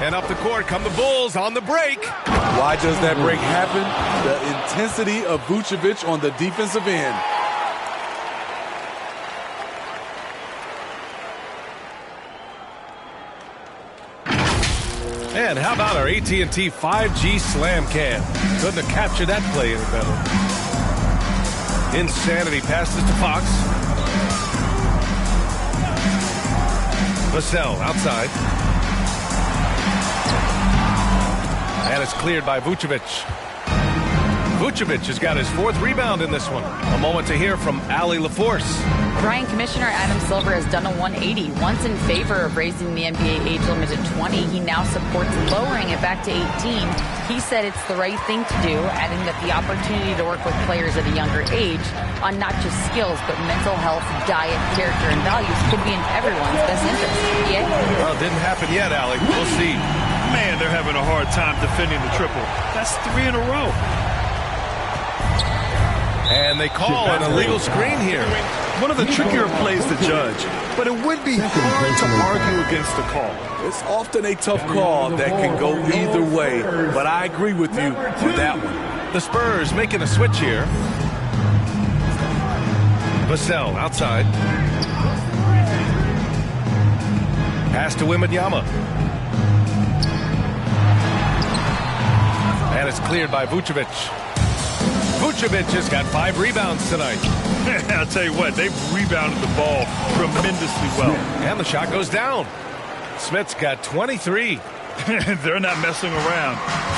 And up the court come the Bulls on the break. Why does that break happen? The intensity of Vucevic on the defensive end. And how about our AT&T 5G Slam Cam? Couldn't have captured that play any better. Insanity passes to Fox. Vassell outside. And it's cleared by Vucevic. Vucevic has got his 4th rebound in this one. A moment to hear from Allie LaForce. Brian Commissioner Adam Silver has done a 180. Once in favor of raising the NBA age limit to 20, he now supports lowering it back to 18. He said it's the right thing to do, adding that the opportunity to work with players at a younger age on not just skills, but mental health, diet, character, and values could be in everyone's best interest. Yeah? Well, it didn't happen yet, Allie. We'll see. Man, they're having a hard time defending the triple. That's 3 in a row. And they call an illegal screen here. One of the trickier plays to judge, but it would be hard to argue against the call. It's often a tough call that can go either way, but I agree with you on that one. The Spurs making a switch here. Vassell outside. Pass to Wembanyama. And it's cleared by Vucevic. Vucevic has got 5 rebounds tonight. I'll tell you what, they've rebounded the ball tremendously well. And the shot goes down. Smith's got 23. They're not messing around.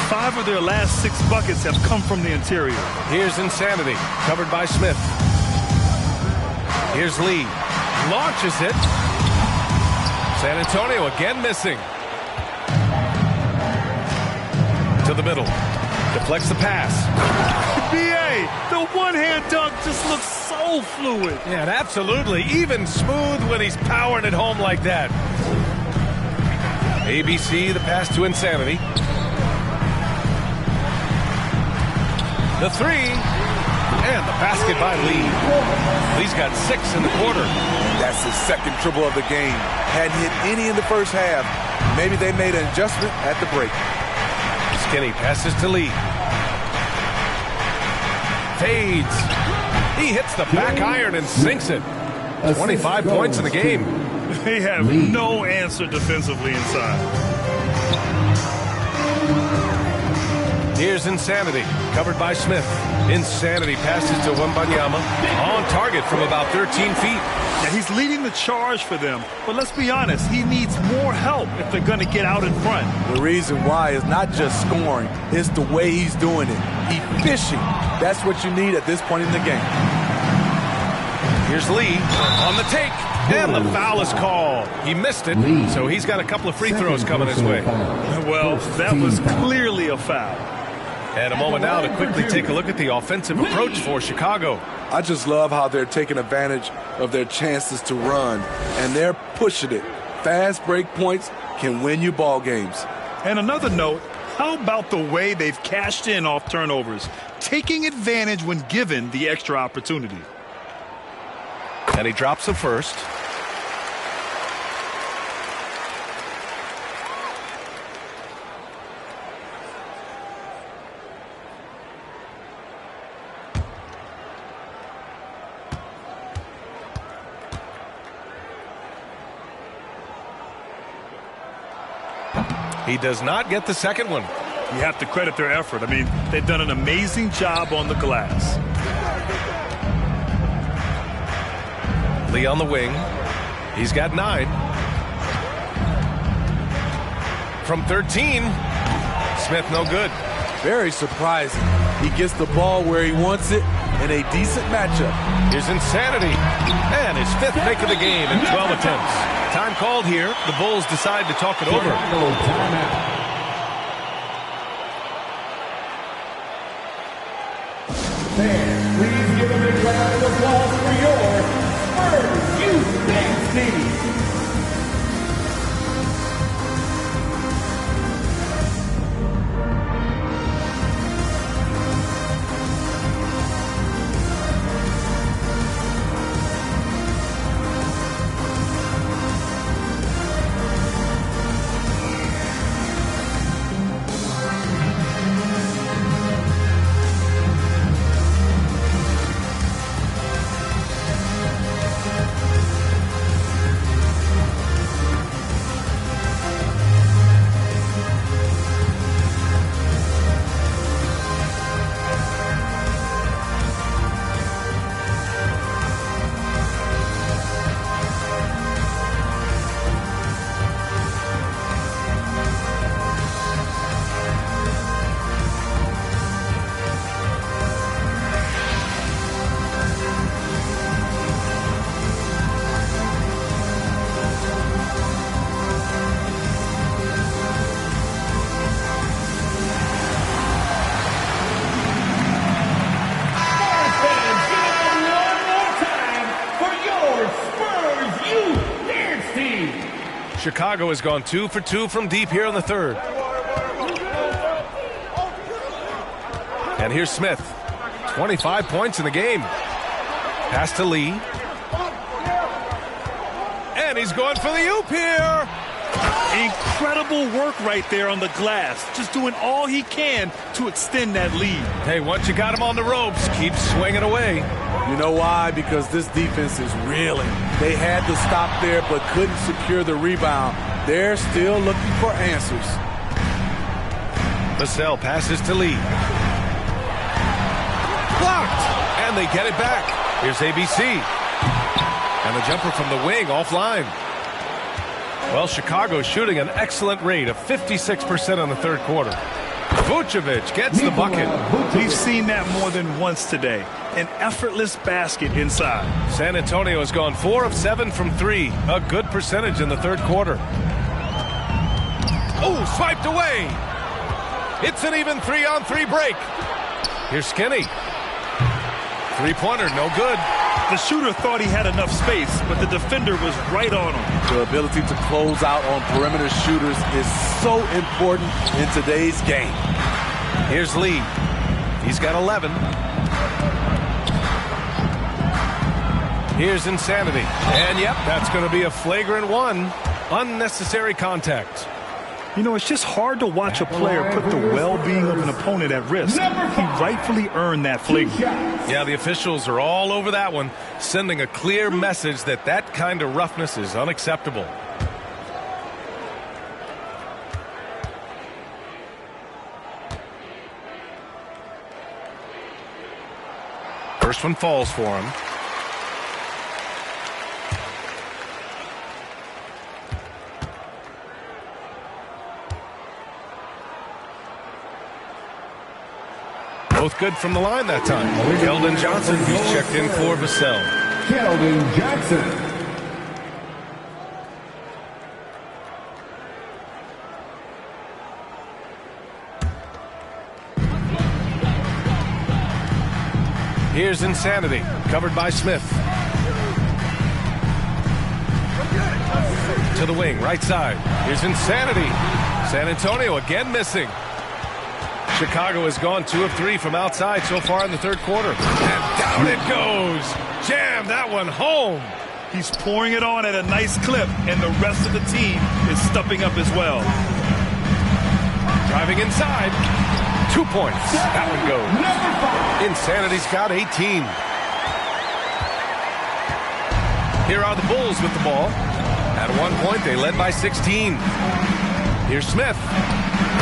5 of their last 6 buckets have come from the interior. Here's Insanity, covered by Smith. Here's Lee. Launches it. San Antonio again missing. To the middle. Deflects the pass. B.A., the one-hand dunk just looks so fluid. Yeah, and absolutely. Even smooth when he's powering it home like that. ABC, the pass to Insanity. The 3. And the basket by Lee. Lee's got 6 in the quarter. That's his 2nd triple of the game. Hadn't hit any in the first half. Maybe they made an adjustment at the break. Skinny passes to Lee. Fades. He hits the back iron and sinks it. 25 points in the game. They have no answer defensively inside. Here's Insanity, covered by Smith. Insanity passes to Wembanyama, on target from about 13 feet. Yeah, he's leading the charge for them, but let's be honest, he needs more help if they're going to get out in front. The reason why is not just scoring, it's the way he's doing it. Efficient. That's what you need at this point in the game. Here's Lee on the take, and the foul is called. He missed it, so he's got a couple of free throws coming his way. Well, that was clearly a foul. And a moment now to quickly take a look at the offensive approach for Chicago. I just love how they're taking advantage of their chances to run, and they're pushing it. Fast break points can win you ball games. And another note, how about the way they've cashed in off turnovers, taking advantage when given the extra opportunity. And he drops the first. He does not get the second one. You have to credit their effort. I mean, they've done an amazing job on the glass. Lee on the wing. He's got 9. From 13. Smith no good. Very surprising. He gets the ball where he wants it in a decent matchup. Here's Insanity. And his 5th make of the game in 12 attempts. Time called here. The Bulls decide to talk it over. Fans, please give a big round of applause for your Spurs Youth Dance Team. Chicago has gone 2 for 2 from deep here in the third. And here's Smith. 25 points in the game. Pass to Lee. And he's going for the oop here. Incredible work right there on the glass. Just doing all he can to extend that lead. Hey, once you got him on the ropes, keep swinging away. You know why? Because this defense is reeling. They had to stop there but couldn't secure the rebound. They're still looking for answers. Vassell passes to Lee. Blocked! And they get it back. Here's ABC. And the jumper from the wing offline. Well, Chicago's shooting an excellent rate of 56% in the third quarter. Vucevic gets the bucket. We've seen that more than once today. An effortless basket inside. San Antonio has gone 4 of 7 from 3. A good percentage in the third quarter. Oh, swiped away. It's an even 3-on-3 break. Here's Skinny. Three-pointer, no good. The shooter thought he had enough space, but the defender was right on him. The ability to close out on perimeter shooters is so important in today's game. Here's Lee. He's got 11. Here's Insanity. And yep, that's going to be a flagrant 1. Unnecessary contact. You know, it's just hard to watch a player put the well-being of an opponent at risk. He rightfully earned that flagrant. Yeah, the officials are all over that one, sending a clear message that that kind of roughness is unacceptable. First one falls for him. Both good from the line that time. Keldon Johnson, he's checked in for Vassell. Keldon Johnson. Here's Insanity, covered by Smith. To the wing, right side. Here's Insanity. San Antonio again missing. Chicago has gone 2 of 3 from outside so far in the third quarter. And down it goes. Jam that one home. He's pouring it on at a nice clip, and the rest of the team is stepping up as well. Driving inside. 2 points. That one goes. Insanity's got 18. Here are the Bulls with the ball. At one point, they led by 16. Here's Smith.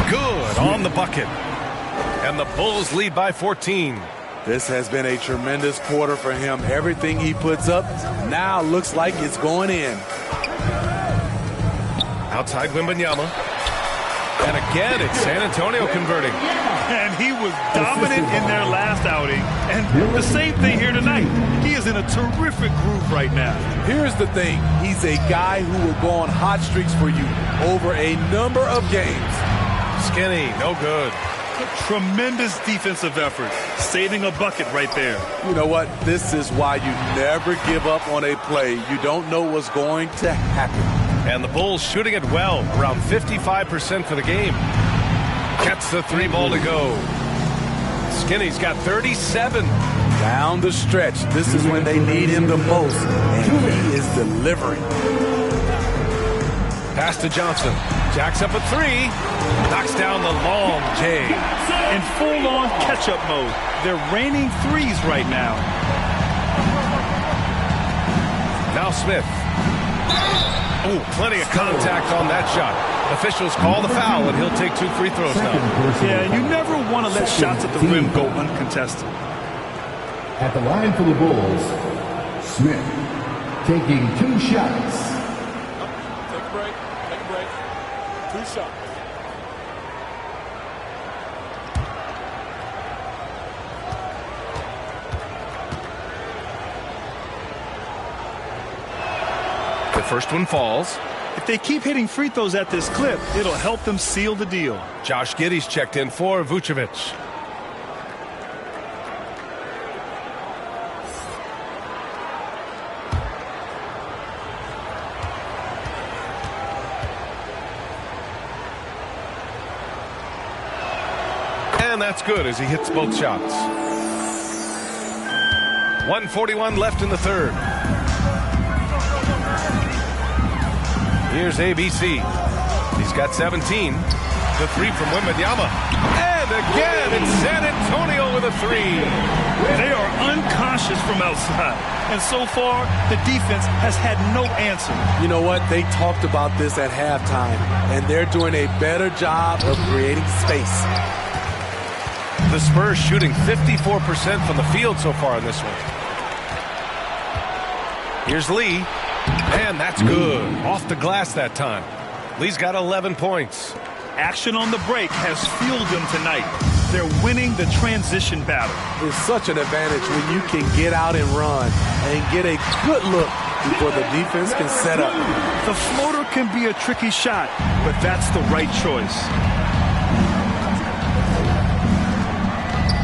Good on the bucket. And the Bulls lead by 14. This has been a tremendous quarter for him. Everything he puts up now looks like it's going in. Outside Wembanyama. And again, it's San Antonio converting. And he was dominant in their last outing. And the same thing here tonight. He is in a terrific groove right now. Here's the thing. He's a guy who will go on hot streaks for you over a number of games. Skinny, no good. Tremendous defensive effort. Saving a bucket right there. You know what? This is why you never give up on a play. You don't know what's going to happen. And the Bulls shooting it well, around 55% for the game. Gets the 3 ball to go. Skinny's got 37. Down the stretch, this is when they need him the most, and he is delivering. Pass to Johnson. Jacks up a 3. Knocks down the long J. In full-on catch-up mode. They're raining threes right now. Now Smith. Oh, plenty of contact on that shot. Officials call the foul, and he'll take 2 free throws now. Yeah, you never want to let shots at the rim go uncontested. At the line for the Bulls, Smith taking 2 shots. Take a break. Take a break. 2 shots. The first one falls. If they keep hitting free throws at this clip, it'll help them seal the deal. Josh Giddey's checked in for Vucevic. And that's good as he hits both shots. 1:41 left in the third. Here's ABC. He's got 17. The 3 from Wembanyama. And again, it's San Antonio with a 3. They are unconscious from outside. And so far, the defense has had no answer. You know what? They talked about this at halftime, and they're doing a better job of creating space. The Spurs shooting 54% from the field so far in this one. Here's Lee. And that's good. Off the glass that time. Lee's got 11 points. Action on the break has fueled them tonight. They're winning the transition battle. It's such an advantage when you can get out and run and get a good look before the defense can set up. The floater can be a tricky shot, but that's the right choice.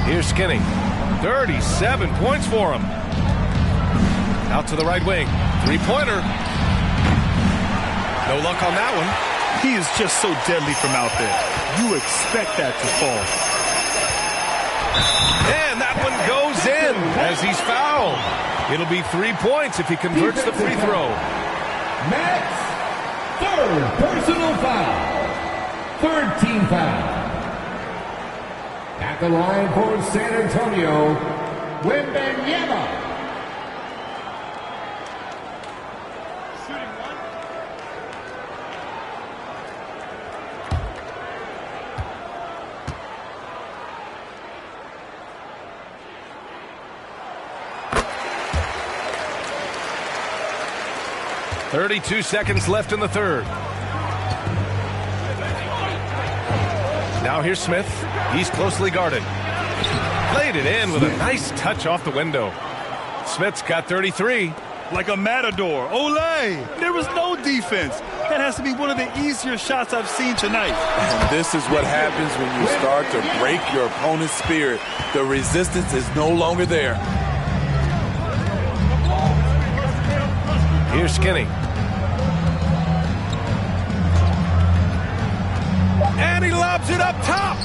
Here's Skinny. 37 points for him. Out to the right wing. 3-pointer. No luck on that one. He is just so deadly from out there. You expect that to fall. And that one goes in as he's fouled. It'll be 3 points if he converts the free throw. Matt's third personal foul. Third team foul. At the line for San Antonio, Wembanyama. 32 seconds left in the third. Now here's Smith. He's closely guarded. Played it in with a nice touch off the window. Smith's got 33. Like a matador. Olay! There was no defense. That has to be one of the easier shots I've seen tonight. And this is what happens when you start to break your opponent's spirit. The resistance is no longer there. Here's Skinny. And he lobs it up top.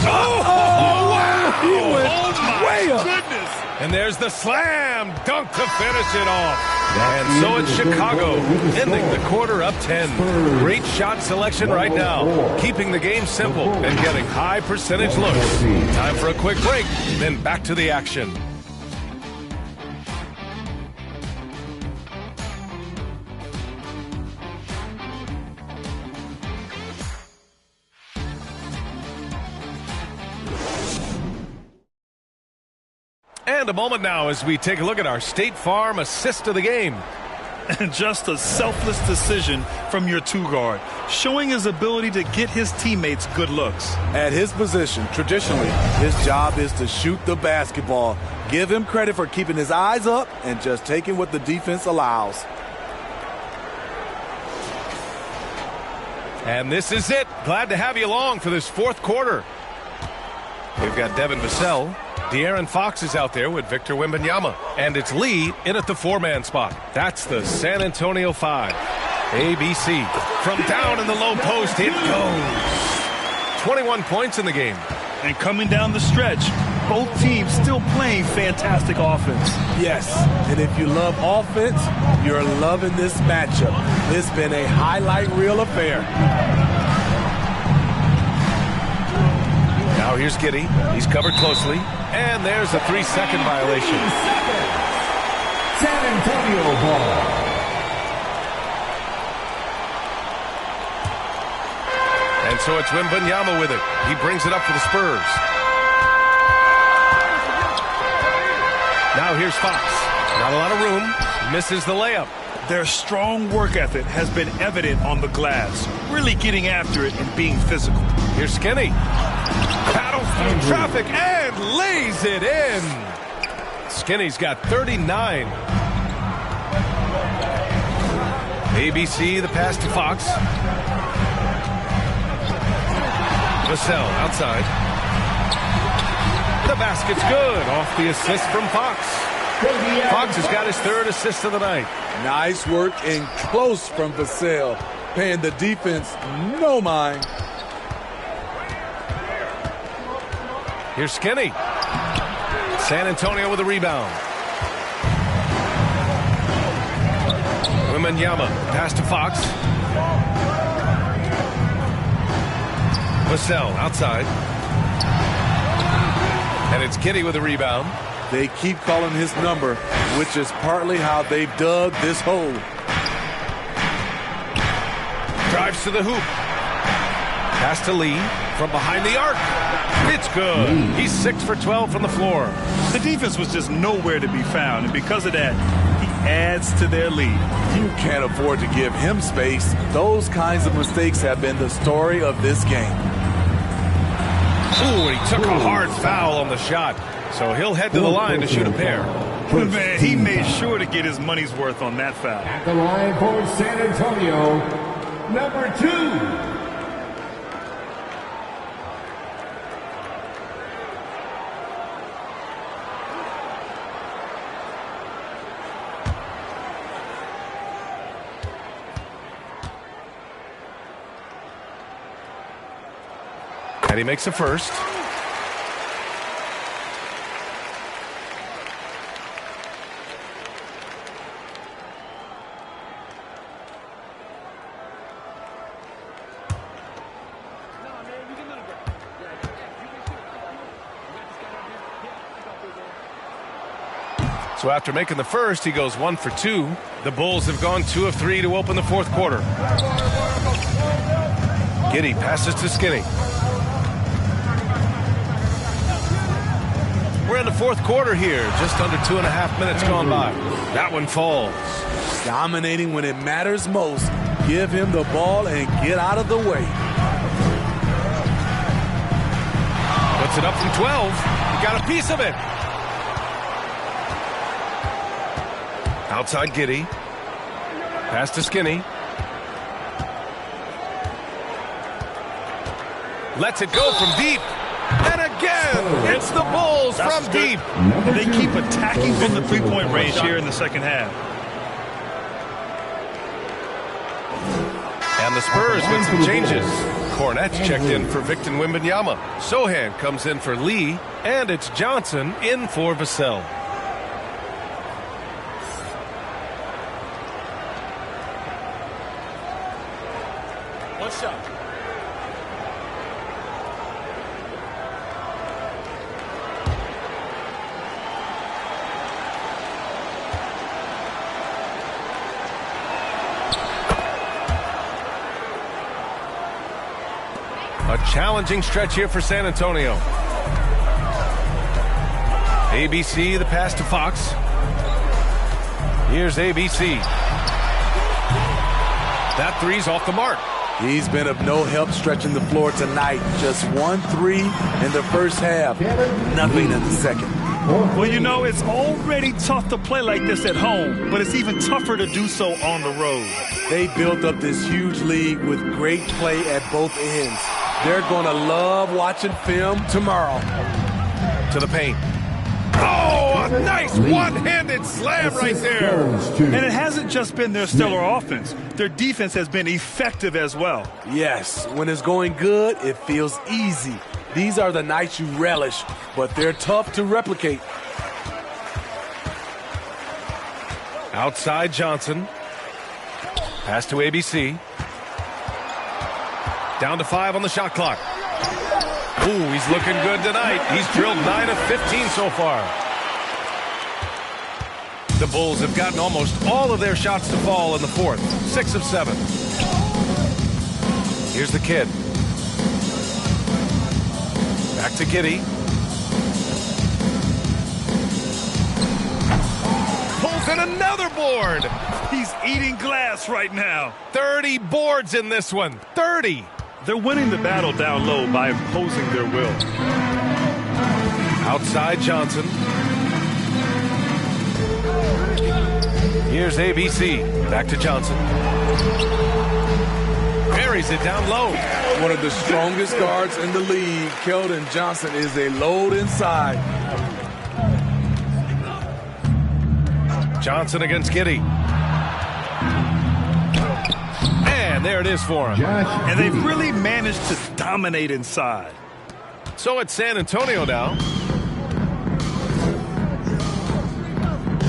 Oh, wow! He went way up. Goodness! And there's the slam dunk to finish it off. And so it's Chicago, ending the quarter up 10. Great shot selection right now, keeping the game simple and getting high percentage looks. Time for a quick break, then back to the action. And a moment now as we take a look at our State Farm assist of the game. And just a selfless decision from your two-guard, showing his ability to get his teammates good looks. At his position, traditionally, his job is to shoot the basketball. Give him credit for keeping his eyes up and just taking what the defense allows. And this is it. Glad to have you along for this fourth quarter. We've got Devin Vassell. De'Aaron Fox is out there with Victor Wembanyama. And it's Lee in at the four-man spot. That's the San Antonio 5. ABC. From down in the low post, it goes. 21 points in the game. And coming down the stretch, both teams still playing fantastic offense. Yes, and if you love offense, you're loving this matchup. It's been a highlight reel affair. Now here's Giddey. He's covered closely. And there's a 3-second violation. San Antonio ball. And so it's Wembanyama with it. He brings it up for the Spurs. Now here's Fox. Not a lot of room. Misses the layup. Their strong work ethic has been evident on the glass. Really getting after it and being physical. Here's Skinny. Paddles through traffic and lays it in. Skinny's got 39. ABC, the pass to Fox. Vassell outside. The basket's good off the assist from Fox. Fox has got his third assist of the night. Nice work and close from Vassell, paying the defense no mind. Here's Skinny. San Antonio with a rebound. Wembanyama, pass to Fox. Vassell outside. And it's Giddey with a rebound. They keep calling his number, which is partly how they've dug this hole. Drives to the hoop. Pass to Lee from behind the arc. It's good. He's 6 for 12 from the floor. The defense was just nowhere to be found, and because of that, he adds to their lead. You can't afford to give him space. Those kinds of mistakes have been the story of this game. Ooh, he took a hard foul on the shot, so he'll head to the line to shoot a pair. Man, he made sure to get his money's worth on that foul. At the line for San Antonio, number 2. And he makes a first. So after making the first, he goes 1 for 2. The Bulls have gone 2 of 3 to open the fourth quarter. Giddey passes to Skinny. We're in the fourth quarter here, just under 2.5 minutes gone by. That one falls. Dominating when it matters most. Give him the ball and get out of the way. Puts it up from 12. He got a piece of it. Outside Giddey. Pass to Skinny. Lets it go from deep. And again, it's the Bulls from deep. They keep attacking from the three-point range here in the second half. And the Spurs with some changes. Cornette's checked in for Victor Wembanyama. Sohan comes in for Lee. And it's Johnson in for Vassell. One shot. A challenging stretch here for San Antonio. ABC, the pass to Fox. Here's ABC. That three's off the mark. He's been of no help stretching the floor tonight. Just 1 3 in the first half. Nothing in the second. Well, you know, it's already tough to play like this at home, but it's even tougher to do so on the road. They built up this huge lead with great play at both ends. They're going to love watching film tomorrow. To the paint. Oh, a nice one-handed slam right there. And it hasn't just been their stellar offense. Their defense has been effective as well. Yes, when it's going good, it feels easy. These are the nights you relish, but they're tough to replicate. Outside Johnson. Pass to ABC. Down to 5 on the shot clock. Ooh, he's looking good tonight. He's drilled 9 of 15 so far. The Bulls have gotten almost all of their shots to fall in the fourth. 6 of 7. Here's the kid. Back to Giddey. Pulls in another board. He's eating glass right now. 30 boards in this one. 30. They're winning the battle down low by imposing their will. Outside Johnson. Here's ABC. Back to Johnson. Buries it down low. One of the strongest guards in the league, Keldon Johnson, is a load inside. Johnson against Giddey. And there it is for him. And they've really managed to dominate inside. So it's San Antonio now.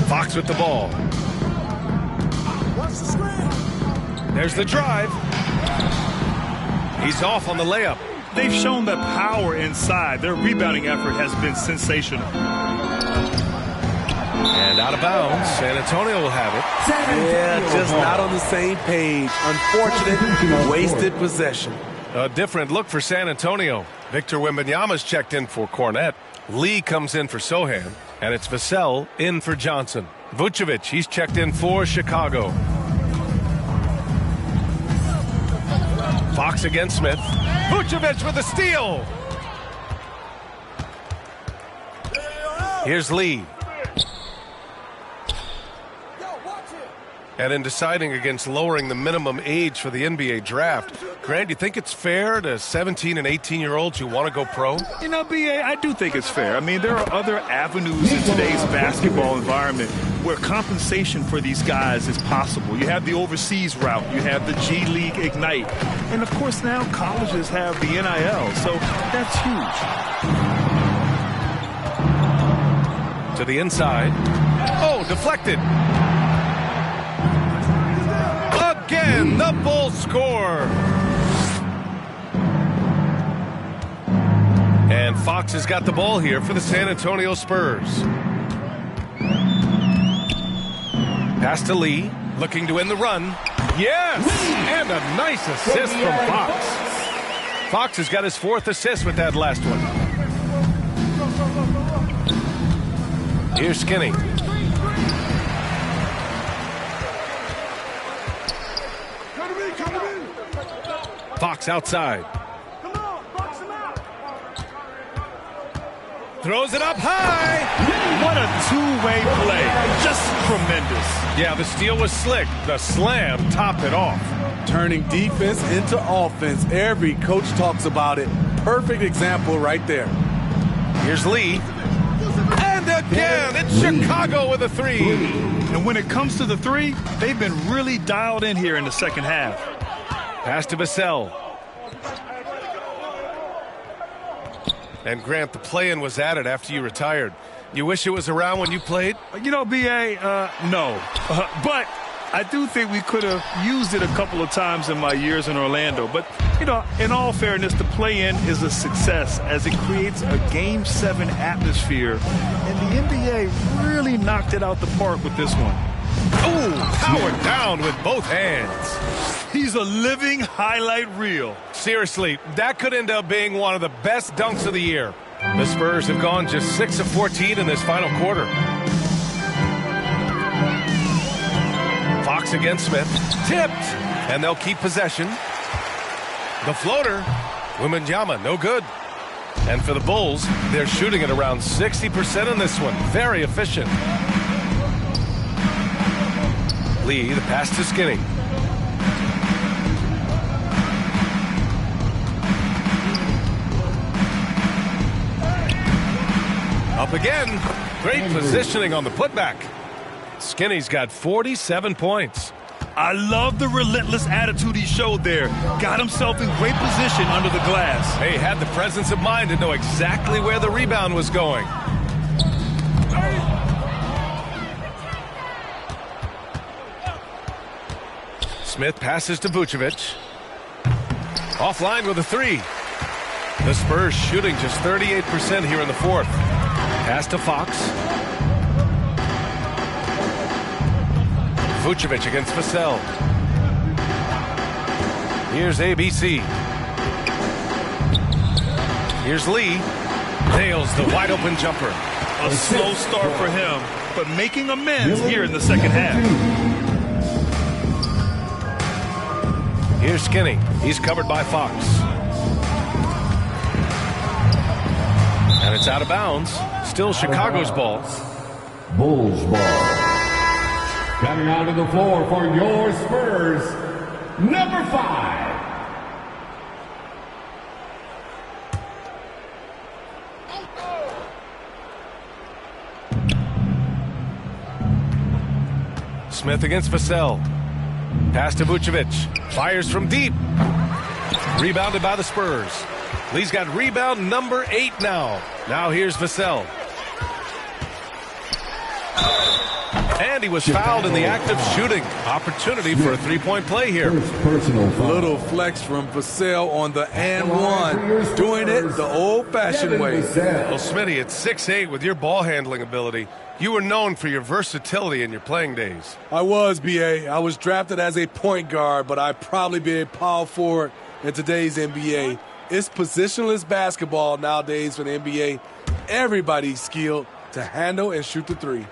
Fox with the ball. There's the drive. He's off on the layup. They've shown that power inside. Their rebounding effort has been sensational. And out of bounds. San Antonio will have it. Yeah, just not on the same page. Unfortunate, wasted possession. A different look for San Antonio. Victor Wembanyama's checked in for Cornette. Lee comes in for Sohan. And it's Vassell in for Johnson. Vucevic, he's checked in for Chicago. Fox against Smith. Vucevic with a steal. Here's Lee. And in deciding against lowering the minimum age for the NBA draft, Grant, do you think it's fair to 17 and 18-year-olds who want to go pro? You know, B.A., I do think it's fair. I mean, there are other avenues in today's basketball environment where compensation for these guys is possible. You have the overseas route. You have the G League Ignite. And, of course, now colleges have the NIL. So that's huge. To the inside. Oh, deflected. Again, the Bulls score. And Fox has got the ball here for the San Antonio Spurs. Pass to Lee, looking to end the run. Yes! And a nice assist from Fox. Fox has got his 4th assist with that last one. Here's Skinny. Fox outside. Throws it up high. What a two-way play. Just tremendous. Yeah, the steal was slick. The slam topped it off. Turning defense into offense. Every coach talks about it. Perfect example right there. Here's Lee. And again, it's Chicago with a three. And when it comes to the three, they've been really dialed in here in the second half. Pass to Vassell. And Grant, the play-in was added after you retired. You wish it was around when you played? You know, B.A., no. But I do think we could have used it a couple of times in my years in Orlando. But, you know, in all fairness, the play-in is a success as it creates a Game 7 atmosphere. And the NBA really knocked it out the park with this one. Oh, powered down with both hands. He's a living highlight reel. Seriously, that could end up being one of the best dunks of the year. The Spurs have gone just 6 of 14 in this final quarter. Fox against Smith. Tipped. And they'll keep possession. The floater. Wembanyama, no good. And for the Bulls, they're shooting at around 60% in this one. Very efficient. Lee, the pass to Skinny. Up again. Great positioning on the putback. Skinny's got 47 points. I love the relentless attitude he showed there. Got himself in great position under the glass. He had the presence of mind to know exactly where the rebound was going. Smith passes to Vucevic. Offline with a three. The Spurs shooting just 38% here in the fourth. Pass to Fox. Vucevic against Vassell. Here's ABC. Here's Lee. Nails the wide open jumper. A slow start for him, but making amends here in the second half. Here's Skinny. He's covered by Fox. And it's out of bounds. Still Chicago's ball. Bulls ball. Coming onto the floor for your Spurs, number 5. Smith against Vassell. Pass to Vucevic. Fires from deep. Rebounded by the Spurs. Lee's got rebound number 8 now. Now here's Vassell. And he was fouled in the act of shooting. Opportunity for a three-point play here. Little flex from Vassell on the and one. Doing it the old-fashioned way. Well, Smitty, at 6'8", with your ball handling ability, you were known for your versatility in your playing days. I was, B.A. I was drafted as a point guard, but I'd probably be a power forward in today's NBA. It's positionless basketball nowadays for the NBA. Everybody's skilled to handle and shoot the three.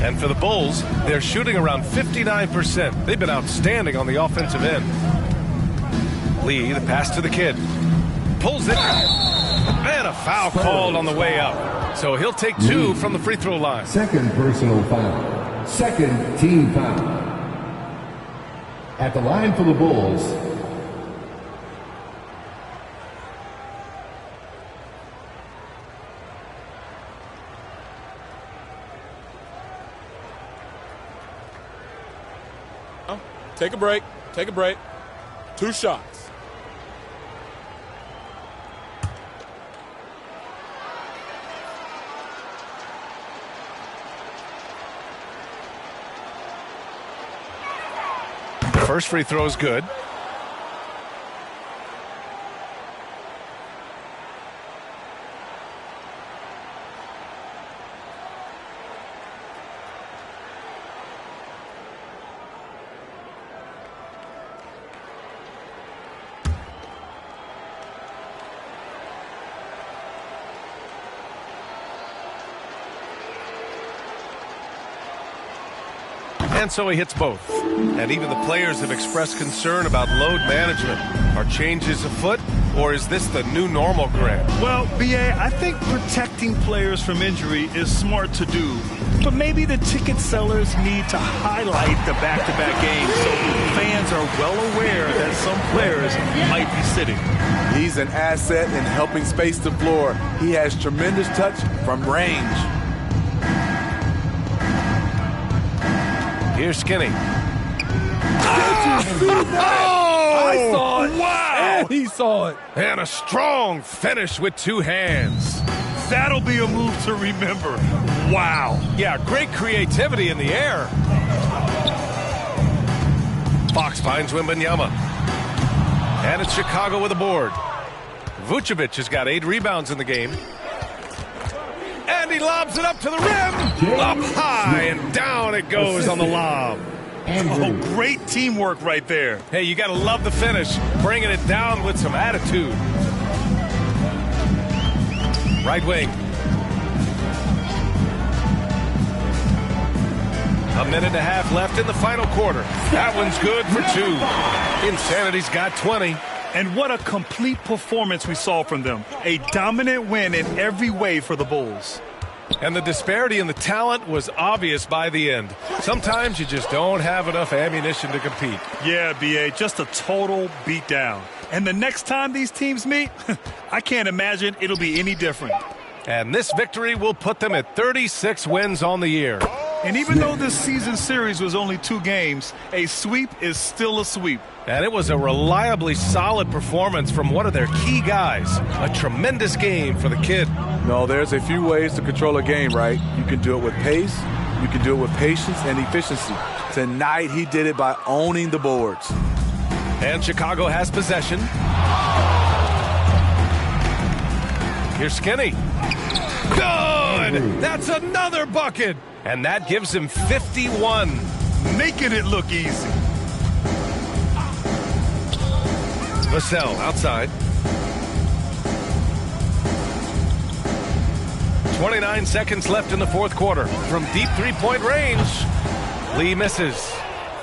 And for the Bulls, they're shooting around 59%. They've been outstanding on the offensive end. Lee, the pass to the kid. Pulls it. And a foul called on the way up. So he'll take 2 from the free throw line. Second personal foul. Second team foul. At the line for the Bulls, Take a break. Take a break. 2 shots. First free throw is good. And so he hits both. And even the players have expressed concern about load management. Are changes afoot, or is this the new normal, Grant? Well, B.A., I think protecting players from injury is smart to do. But maybe the ticket sellers need to highlight the back-to-back games so fans are well aware that some players might be sitting. He's an asset in helping space the floor. He has tremendous touch from range. Here's Skinny. I saw it. Wow! And he saw it. And a strong finish with two hands. That'll be a move to remember. Wow. Yeah, great creativity in the air. Fox finds Wembanyama. And it's Chicago with a board. Vucevic has got 8 rebounds in the game. And he lobs it up to the rim. Up high and down it goes on the lob. Oh, great teamwork right there. Hey, you got to love the finish. Bringing it down with some attitude. Right wing. A minute and a half left in the final quarter. That one's good for 2. Insanity's got 20. And what a complete performance we saw from them. A dominant win in every way for the Bulls. And the disparity in the talent was obvious by the end. Sometimes you just don't have enough ammunition to compete. Yeah, B.A., just a total beatdown. And the next time these teams meet, I can't imagine it'll be any different. And this victory will put them at 36 wins on the year. And even though this season series was only 2 games, a sweep is still a sweep. And it was a reliably solid performance from one of their key guys. A tremendous game for the kid. No, there's a few ways to control a game, right? You can do it with pace, you can do it with patience and efficiency. Tonight, he did it by owning the boards. And Chicago has possession. Here's Skinny. Good! That's another bucket! And that gives him 51. Making it look easy. Vassell outside. 29 seconds left in the fourth quarter. From deep three-point range, Lee misses.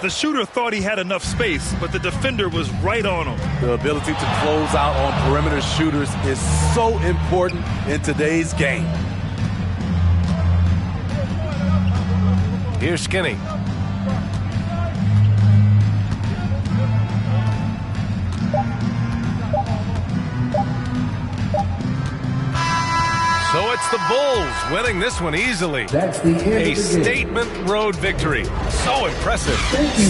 The shooter thought he had enough space, but the defender was right on him. The ability to close out on perimeter shooters is so important in today's game. Here's Skinny. So it's the Bulls winning this one easily. That's the end A of the game. statement road victory. So impressive.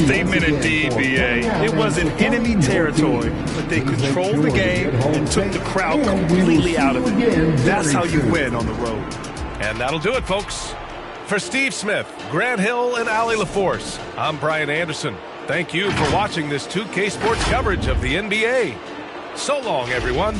Statement indeed, B.A. It was in enemy territory, but they controlled the game and took the crowd completely out of it. That's how you win on the road. And that'll do it, folks. For Steve Smith, Grant Hill, and Allie LaForce, I'm Brian Anderson. Thank you for watching this 2K Sports coverage of the NBA. So long, everyone.